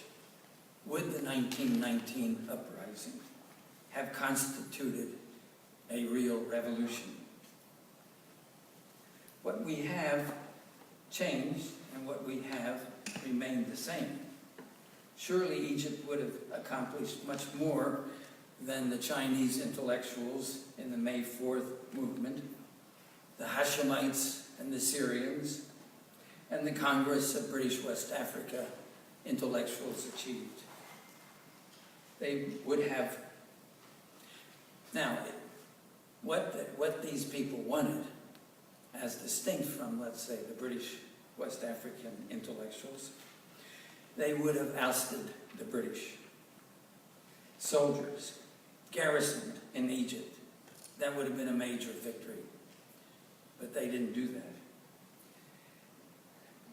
would the 1919 uprising have constituted a real revolution? What we have changed and what we have remained the same. Surely Egypt would have accomplished much more than the Chinese intellectuals in the May 4th movement, the Hashemites and the Syrians, and the Congress of British West Africa intellectuals achieved. They would have. Now, what these people wanted, as distinct from, let's say, the British West African intellectuals, they would have ousted the British soldiers garrisoned in Egypt. That would have been a major victory. But they didn't do that.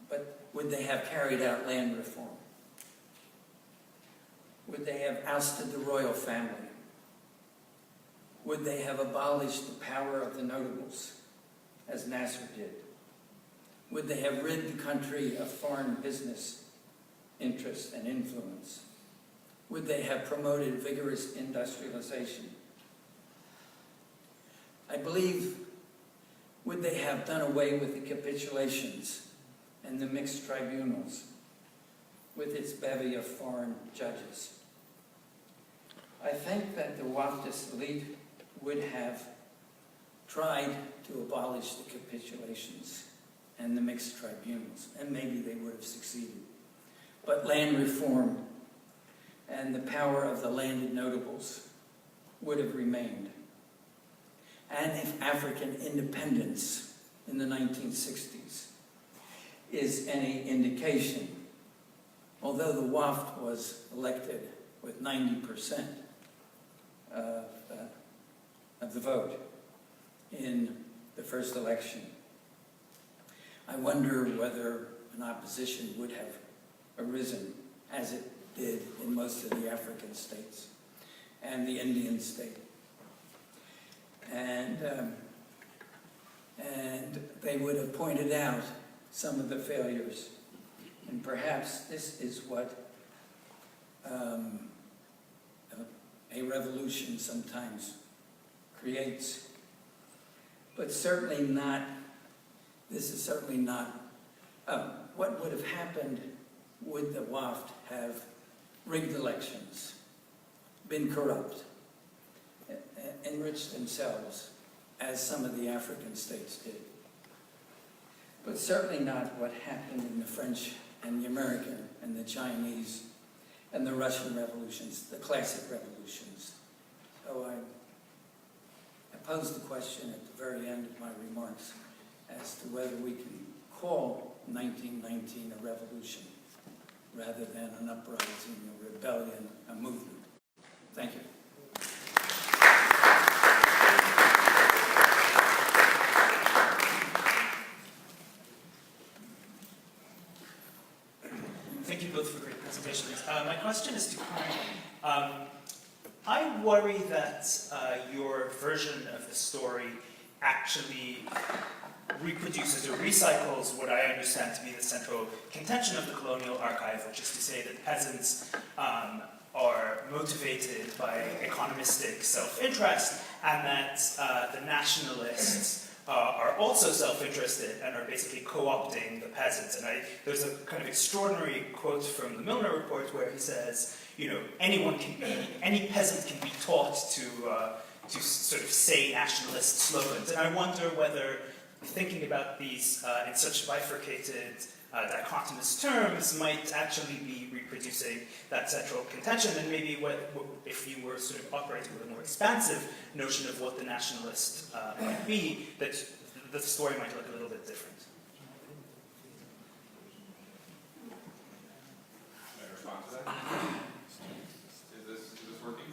But would they have carried out land reform? Would they have ousted the royal family? Would they have abolished the power of the notables, as Nasser did? Would they have rid the country of foreign business interest and influence? Would they have promoted vigorous industrialization? I believe, would they have done away with the capitulations and the mixed tribunals with its bevy of foreign judges? I think that the Waftist elite would have tried to abolish the capitulations and the mixed tribunals, and maybe they would have succeeded. But land reform and the power of the landed notables would have remained. And if African independence in the 1960s is any indication, although the Waft was elected with 90% of the vote in the first election, I wonder whether an opposition would have arisen as it did in most of the African states and the Indian state. And they would have pointed out some of the failures. And perhaps this is what a revolution sometimes creates. But certainly not, this is certainly not, what would have happened would the WAFT have rigged elections, been corrupt, enriched themselves, as some of the African states did. But certainly not what happened in the French and the American and the Chinese and the Russian revolutions, the classic revolutions. So I posed the question at the very end of my remarks as to whether we can call 1919 a revolution rather than an uprising, a rebellion, a movement. Thank you. Thank you both for great presentations. My question is to Karen. I worry that your version of the story actually reproduces or recycles what I understand to be the central contention of the colonial archive, which is to say that peasants are motivated by economistic self-interest, and that the nationalists are also self-interested and are basically co-opting the peasants. And there's a kind of extraordinary quote from the Milner Report where he says, you know, any peasant can be taught to sort of say nationalist slogans. And I wonder whether thinking about these in such bifurcated, dichotomous terms might actually be reproducing that central contention, and maybe if you were sort of operating with a more expansive notion of what the nationalist might be, that the story might look a little bit different. Can I respond to that? Is this working?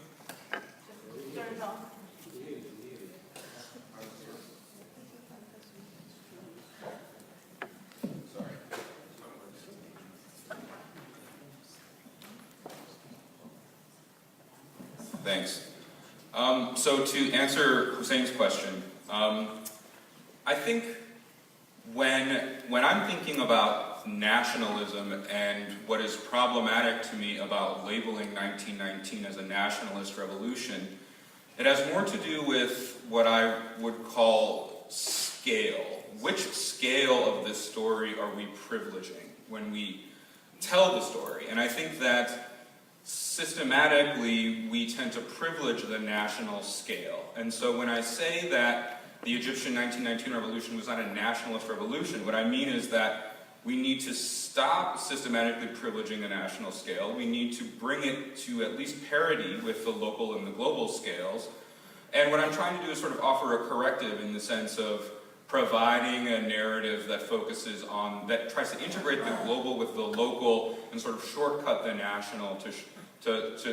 Turn it on. Sorry. Thanks. So to answer Hussein's question, I think when I'm thinking about nationalism and what is problematic to me about labeling 1919 as a nationalist revolution, it has more to do with what I would call scale. Which scale of this story are we privileging when we tell the story? And I think that systematically we tend to privilege the national scale. And so when I say that the Egyptian 1919 revolution was not a nationalist revolution, what I mean is that we need to stop systematically privileging the national scale. We need to bring it to at least parity with the local and the global scales. And what I'm trying to do is sort of offer a corrective in the sense of providing a narrative that focuses on, that tries to integrate the global with the local and sort of shortcut the national to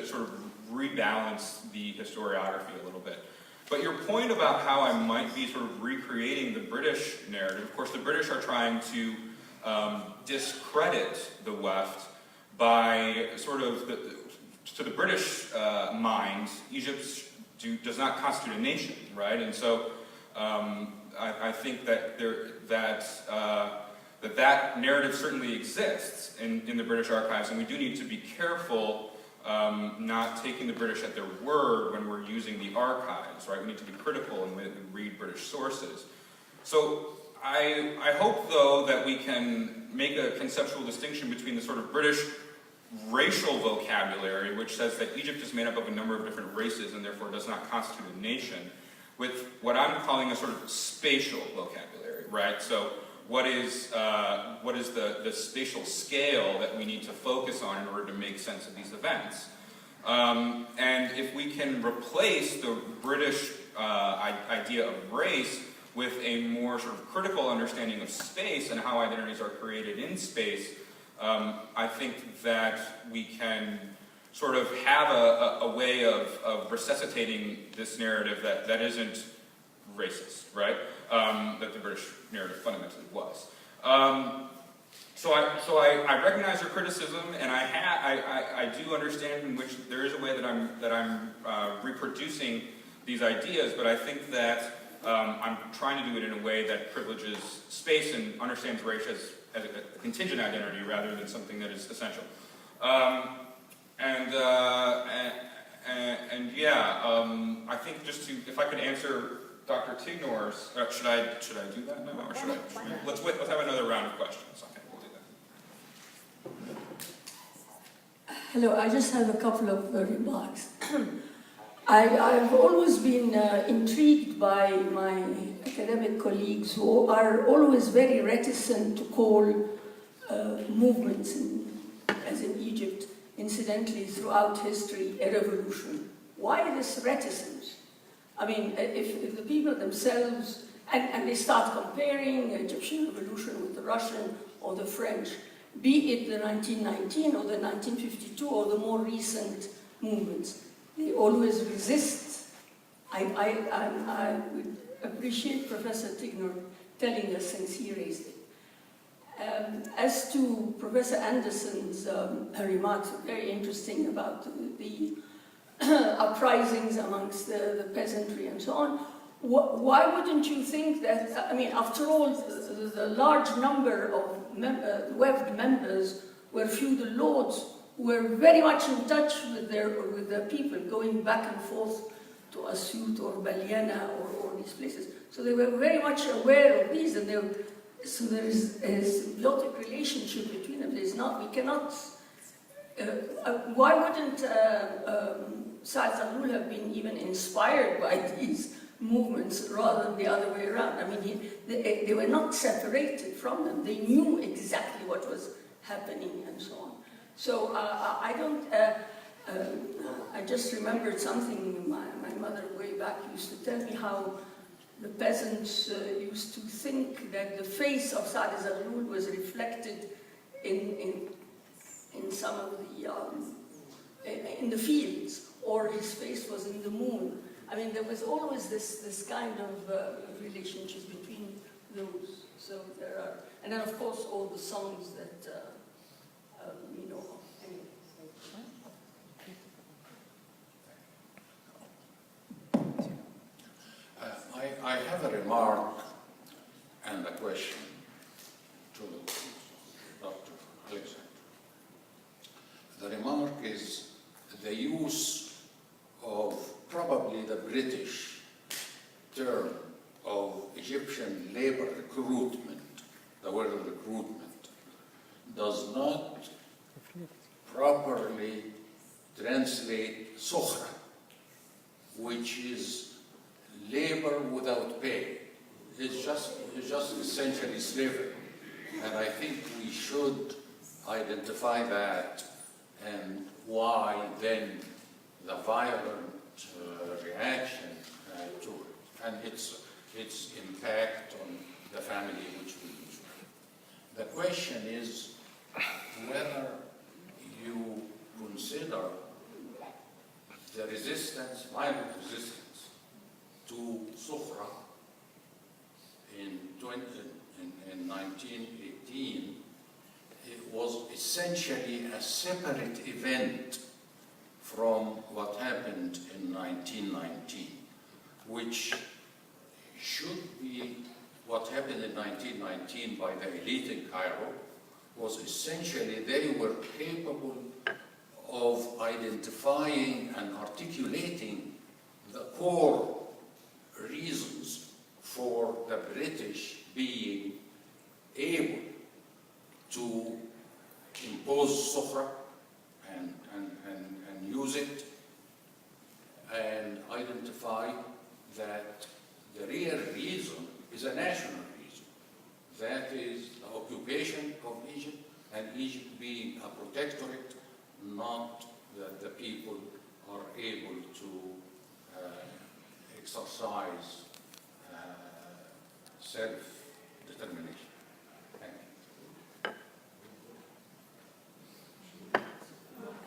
sort of rebalance the historiography a little bit. But your point about how I might be sort of recreating the British narrative, of course the British are trying to discredit the West by sort of, to the British mind, Egypt does not constitute a nation, right? And so I think that that narrative certainly exists in the British archives, and we do need to be careful not taking the British at their word when we're using the archives, right? We need to be critical and read British sources. So I hope, though, that we can make a conceptual distinction between the sort of British racial vocabulary, which says that Egypt is made up of a number of different races and therefore does not constitute a nation, with what I'm calling a sort of spatial vocabulary, right? So what is the spatial scale that we need to focus on in order to make sense of these events? And if we can replace the British idea of race with a more sort of critical understanding of space and how identities are created in space, I think that we can sort of have a way of resuscitating this narrative that isn't racist, right? That the British narrative fundamentally was. So I recognize your criticism, and I do understand in which there is a way that I'm reproducing these ideas, but I think that I'm trying to do it in a way that privileges space and understands race as a contingent identity rather than something that is essential. And yeah, I think just to, if I could answer Dr. Tignor's, should I do that now, or should I? Let's have another round of questions. Okay, we'll do that. Hello, I just have a couple of remarks. I've always been intrigued by my academic colleagues who are always very reticent to call movements, as in Egypt, incidentally throughout history, a revolution. Why this reticence? I mean, if the people themselves, and they start comparing the Egyptian revolution with the Russian or the French, be it the 1919 or the 1952 or the more recent movements, they always resist. I would appreciate Professor Tignor telling us, since he raised it. As to Professor Anderson's remarks, very interesting about the uprisings amongst the peasantry and so on, why wouldn't you think that, I mean, after all, the large number of webbed members were feudal lords who were very much in touch with their people, going back and forth to Asyut or Baliana or these places. So they were very much aware of these, and so there is a symbiotic relationship between them. There's not, we cannot, why wouldn't Saad Zaghloul have been even inspired by these movements rather than the other way around? I mean, they were not separated from them. They knew exactly what was happening and so on. So I don't, I just remembered something my mother way back used to tell me, how the peasants used to think that the face of Saad Zaghloul was reflected in some of the, in the fields, or his face was in the moon. I mean, there was always this kind of relationship between those. So there are, and then of course all the songs that you know. Anyway. I have a remark and a question to Dr. Alexander. The remark is the use of probably the British term of Egyptian labor recruitment, the word recruitment, does not properly translate sokhra, which is labor without pay. It's just essentially slavery. And I think we should identify that, and why then the violent reaction to it, and its impact on the family which we use. The question is whether you consider the resistance, violent resistance, to Sokhra in 1918, it was essentially a separate event from what happened in 1919, which should be what happened in 1919 by the elite in Cairo, was essentially they were capable of identifying and articulating the core reasons for the British being able to impose Sokhra and use it, and identify that the real reason is a national reason. That is the occupation of Egypt, and Egypt being a protectorate, not that the people are able to exercise self-determination. Thank you.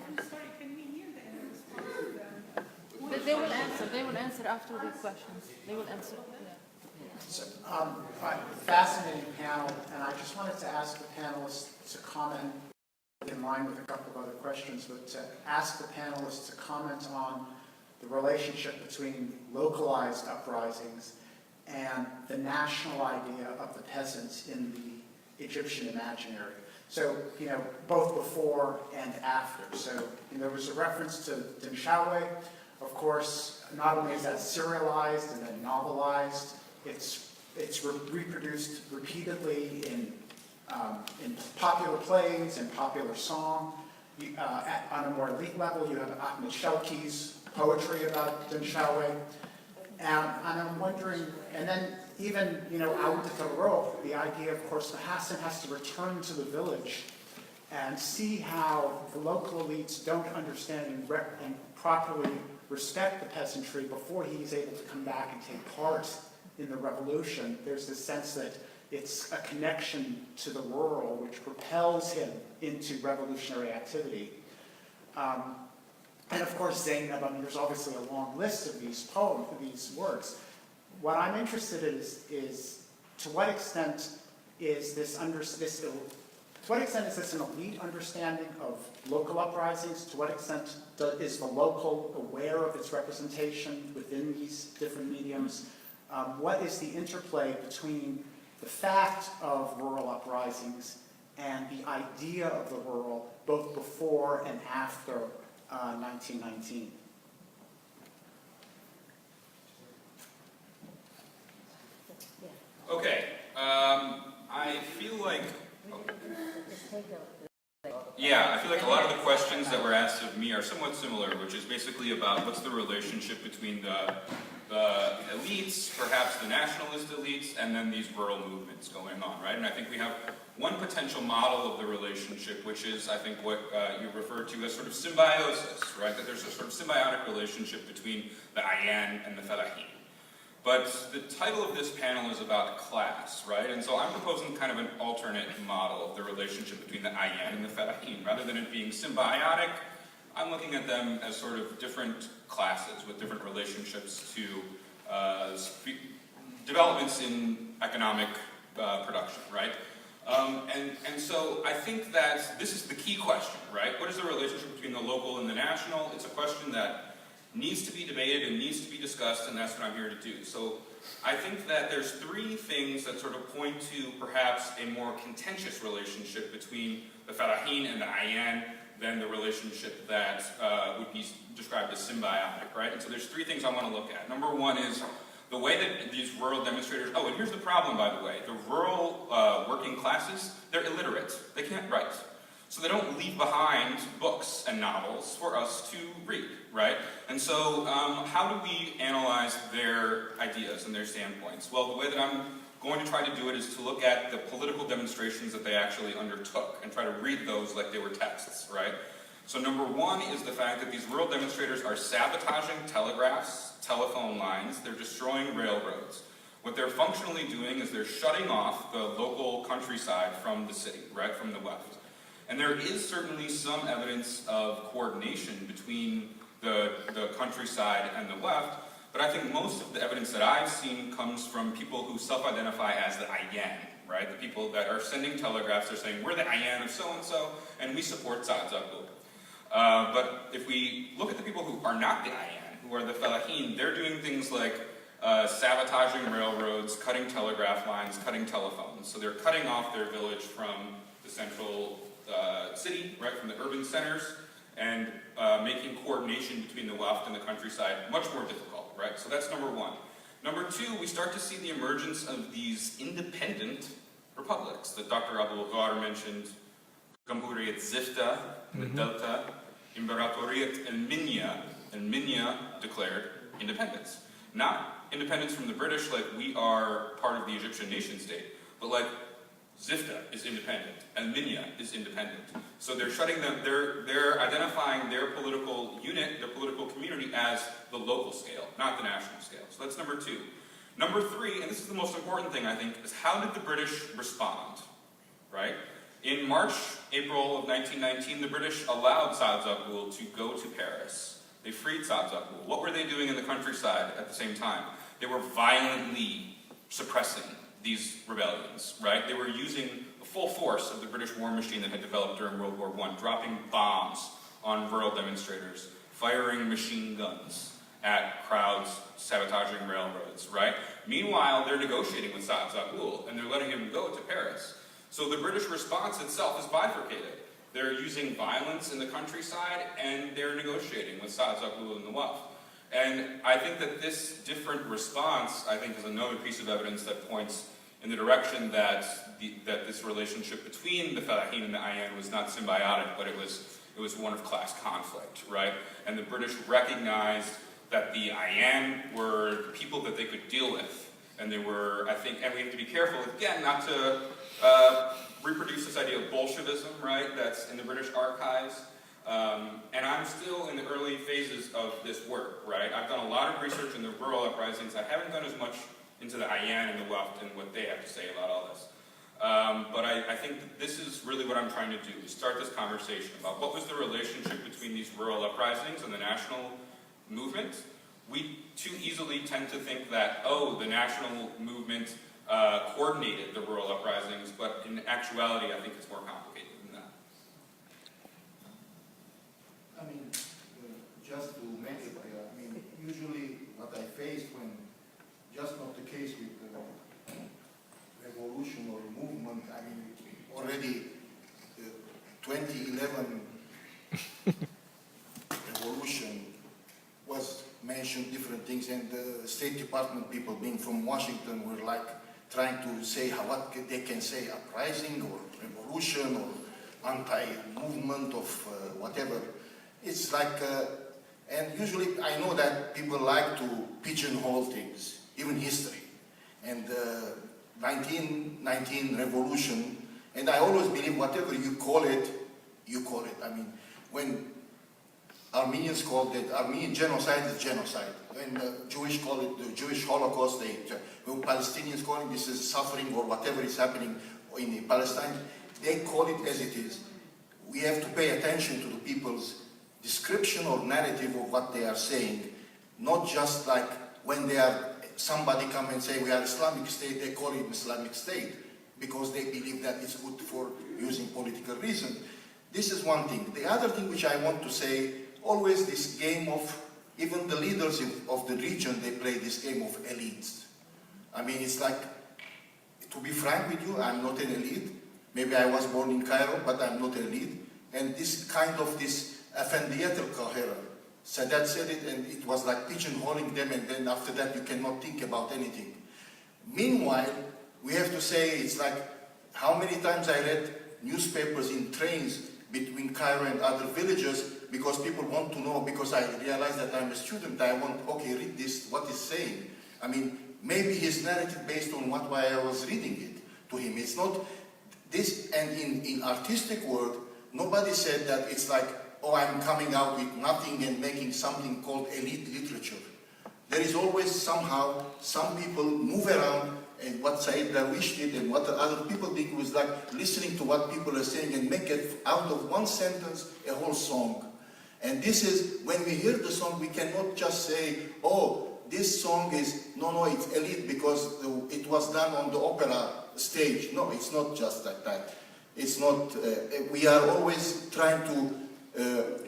I'm sorry, can we hear the response to them? They will answer after the questions. They will answer. So, fascinating panel, and I just wanted to ask the panelists to comment in line with a couple of other questions, but to ask the panelists to comment on the relationship between localized uprisings and the national idea of the peasants in the Egyptian imaginary. So, both before and after. So, there was a reference to Denshawe. Of course, not only is that serialized and then novelized, it's reproduced repeatedly in popular plays and popular song. On a more elite level, you have Ahmed Shawqi's poetry about Denshawe. And I'm wondering, and then even, out to the world, the idea, of course, the Hassan has to return to the village and see how the local elites don't understand and properly respect the peasantry before he's able to come back and take part in the revolution. There's this sense that it's a connection to the rural which propels him into revolutionary activity. And of course, Zainab, there's obviously a long list of these these works. What I'm interested in is to what extent is this an elite understanding of local uprisings? To what extent is the local aware of its representation within these different mediums? What is the interplay between the fact of rural uprisings and the idea of the rural, both before and after 1919? Okay, I feel like a lot of the questions that were asked of me are somewhat similar, which is basically about what's the relationship between the elites, perhaps the nationalist elites, and then these rural movements going on, right? And I think we have one potential model of the relationship, which is, I think, what you referred to as sort of symbiosis, right? That there's a sort of symbiotic relationship between the Ayan and the Fellaheen. But the title of this panel is about class, right? And so I'm proposing kind of an alternate model of the relationship between the Ayan and the Fellaheen. Rather than it being symbiotic, I'm looking at them as sort of different classes with different relationships to developments in economic production, right? And so I think that this is the key question, right? What is the relationship between the local and the national? It's a question that needs to be debated and needs to be discussed, and that's what I'm here to do. So I think that there's three things that sort of point to perhaps a more contentious relationship between the Fellaheen and the Ayan than the relationship that would be described as symbiotic, right? And so there's three things I want to look at. Number one is the way that these rural demonstrators, and here's the problem, by the way. The rural working classes, they're illiterate. They can't write. So they don't leave behind books and novels for us to read, right? And so how do we analyze their ideas and their standpoints? Well, the way that I'm going to try to do it is to look at the political demonstrations that they actually undertook and try to read those like they were texts, right? So number one is the fact that these rural demonstrators are sabotaging telegraphs, telephone lines, they're destroying railroads. What they're functionally doing is they're shutting off the local countryside from the city, right, from the west. And there is certainly some evidence of coordination between the countryside and the left, but I think most of the evidence that I've seen comes from people who self-identify as the Ayan, right? The people that are sending telegraphs, they're saying, we're the Ayan of so-and-so, and we support Saad Zaghloul. But if we look at the people who are not the Ayan, who are the Fellaheen, they're doing things like sabotaging railroads, cutting telegraph lines, cutting telephones. So they're cutting off their village from the central city, right, from the urban centers, and making coordination between the left and the countryside much more difficult, right? So that's number one. Number two, we start to see the emergence of these independent republics that Dr. Abul Ghar mentioned, Jamhuriyat Zifta, the Delta, Imperatoriyat al-Minya declared independence. Not independence from the British like we are part of the Egyptian nation state, but like Zifta is independent, and Minya is independent. So they're shutting them, they're identifying their political unit, their political community as the local scale, not the national scale. So that's number two. Number three, and this is the most important thing I think, is how did the British respond, right? In March, April of 1919, the British allowed Saad Zaghloul to go to Paris. They freed Saad Zaghloul. What were they doing in the countryside at the same time? They were violently suppressing these rebellions, right? They were using the full force of the British war machine that had developed during World War I, dropping bombs on rural demonstrators, firing machine guns at crowds, sabotaging railroads, right? Meanwhile, they're negotiating with Saad Zaghloul, and they're letting him go to Paris. So the British response itself is bifurcated. They're using violence in the countryside, and they're negotiating with Saad Zaghloul and the Waqf. And I think that this different response, I think, is another piece of evidence that points in the direction that this relationship between the Falahin and the Ayan was not symbiotic, but it was one of class conflict, right? And the British recognized that the Ayan were the people that they could deal with, and they were, I think, and we have to be careful, again, not to reproduce this idea of Bolshevism, right, that's in the British archives. And I'm still in the early phases of this work, right? I've done a lot of research in the rural uprisings. I haven't done as much into the Ayan and the Waqf and what they have to say about all this. But I think that this is really what I'm trying to do, is start this conversation about what was the relationship between these rural uprisings and the national movement. We too easily tend to think that, oh, the national movement coordinated the rural uprisings, but in actuality, I think it's more complicated than that. I mean, just to make it clear, I mean, usually what I faced when, just not the case with the revolution or movement, I mean, already the 2011 revolution was mentioned different things, and the State Department people being from Washington were like trying to say what they can say, uprising or revolution or anti-movement of whatever. It's like, and usually I know that people like to pigeonhole things, even history. And 1919 revolution, and I always believe whatever you call it, you call it. I mean, when Armenians called it Armenian genocide, is genocide. When the Jewish call it the Jewish Holocaust, when Palestinians call it this is suffering or whatever is happening in Palestine, they call it as it is. We have to pay attention to the people's description or narrative of what they are saying, not just like when they are, somebody come and say we are Islamic State, they call it Islamic State because they believe that it's good for using political reason. This is one thing. The other thing which I want to say, always this game of, even the leaders of the region, they play this game of elites. I mean, it's like, to be frank with you, I'm not an elite. Maybe I was born in Cairo, but I'm not an elite. And this kind of this Effendiyat al-Qahira, Sadat said it, and it was like pigeonholing them, and then after that you cannot think about anything. Meanwhile, we have to say, it's like, how many times I read newspapers in trains between Cairo and other villages, because people want to know, because I realize that I'm a student, I want, okay, read this, what he's saying. I mean, maybe his narrative based on why I was reading it to him. It's not this, and in artistic world, nobody said that it's like, oh, I'm coming out with nothing and making something called elite literature. There is always somehow, some people move around, and what Said Darwish did and what the other people did was like listening to what people are saying and make it out of one sentence a whole song. And this is, when we hear the song, we cannot just say, oh, this song is, no, it's elite because it was done on the opera stage. No, it's not just like that. It's not, we are always trying to,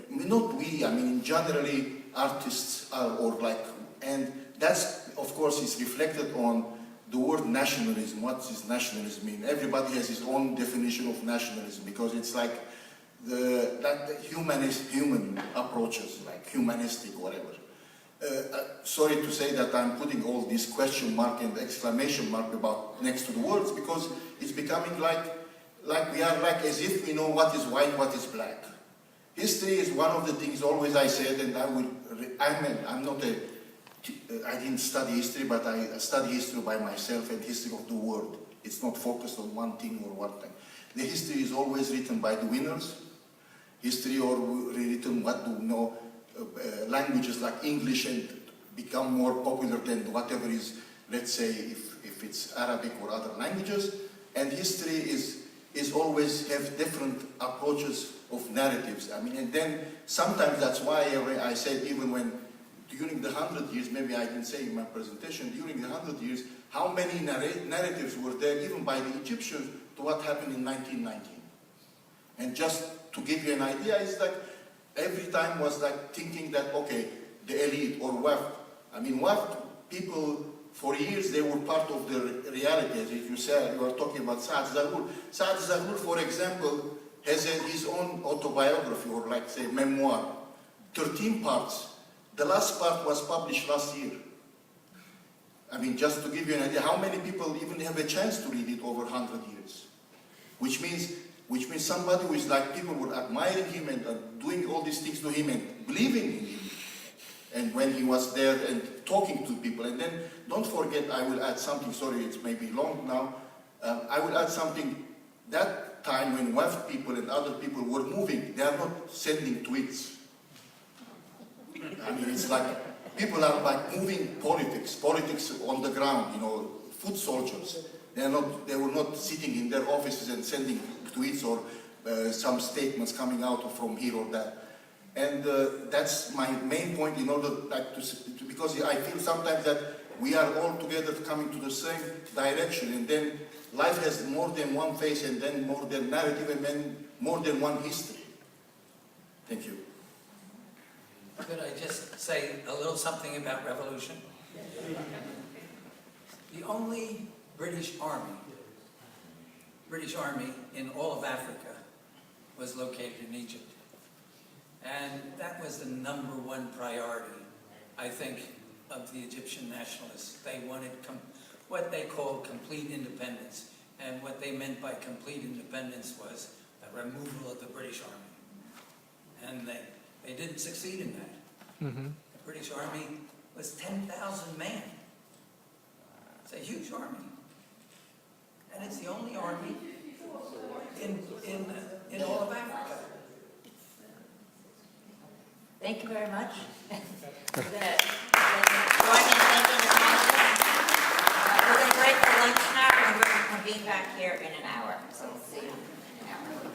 not we, I mean, generally artists are, or like, and that's, of course, is reflected on the word nationalism. What does nationalism mean? Everybody has his own definition of nationalism because it's like the human approaches, like humanistic, whatever. Sorry to say that I'm putting all this question mark and exclamation mark about next to the words because it's becoming like we are like as if we know what is white, what is black. History is one of the things always I said, and I didn't study history, but I study history by myself and history of the world. It's not focused on one thing or one thing. The history is always written by the winners. History or written languages like English and become more popular than whatever is, let's say, if it's Arabic or other languages. And history is always have different approaches of narratives. I mean, and then sometimes that's why I said even when during the 100 years, maybe I didn't say in my presentation, during the 100 years, how many narratives were there even by the Egyptians to what happened in 1919. And just to give you an idea, it's like every time was like thinking that, okay, the elite or Waqf. I mean, Waqf people for years they were part of the reality, as you said. You are talking about Saad Zaghloul. Saad Zaghloul, for example, has his own autobiography, or like say memoir, 13 parts. The last part was published last year. I mean, just to give you an idea, how many people even have a chance to read it over 100 years? Which means somebody who is like, people were admiring him and doing all these things to him and believing in him. And when he was there and talking to people. And then, don't forget, I will add something, sorry, it's maybe long now. I will add something. That time when WAF people and other people were moving, they are not sending tweets. I mean, it's like, people are like moving politics on the ground, you know, foot soldiers. They were not sitting in their offices and sending tweets or some statements coming out from here or there. And that's my main point, in order like because I feel sometimes that we are all together coming to the same direction, and then life has more than one face, and then more than narrative, and then more than one history. Thank you. Could I just say a little something about revolution? The only British army in all of Africa was located in Egypt. And that was the #1 priority, I think, of the Egyptian nationalists. They wanted what they called complete independence. And what they meant by complete independence was the removal of the British Army. And they didn't succeed in that. The British Army was 10,000 men. It's a huge army. And it's the only army in all of Africa. Thank you very much. We're going to join in thanking the panelists. We're going to break for lunch now, and we're going to convene back here in an hour. So we'll see you in an hour.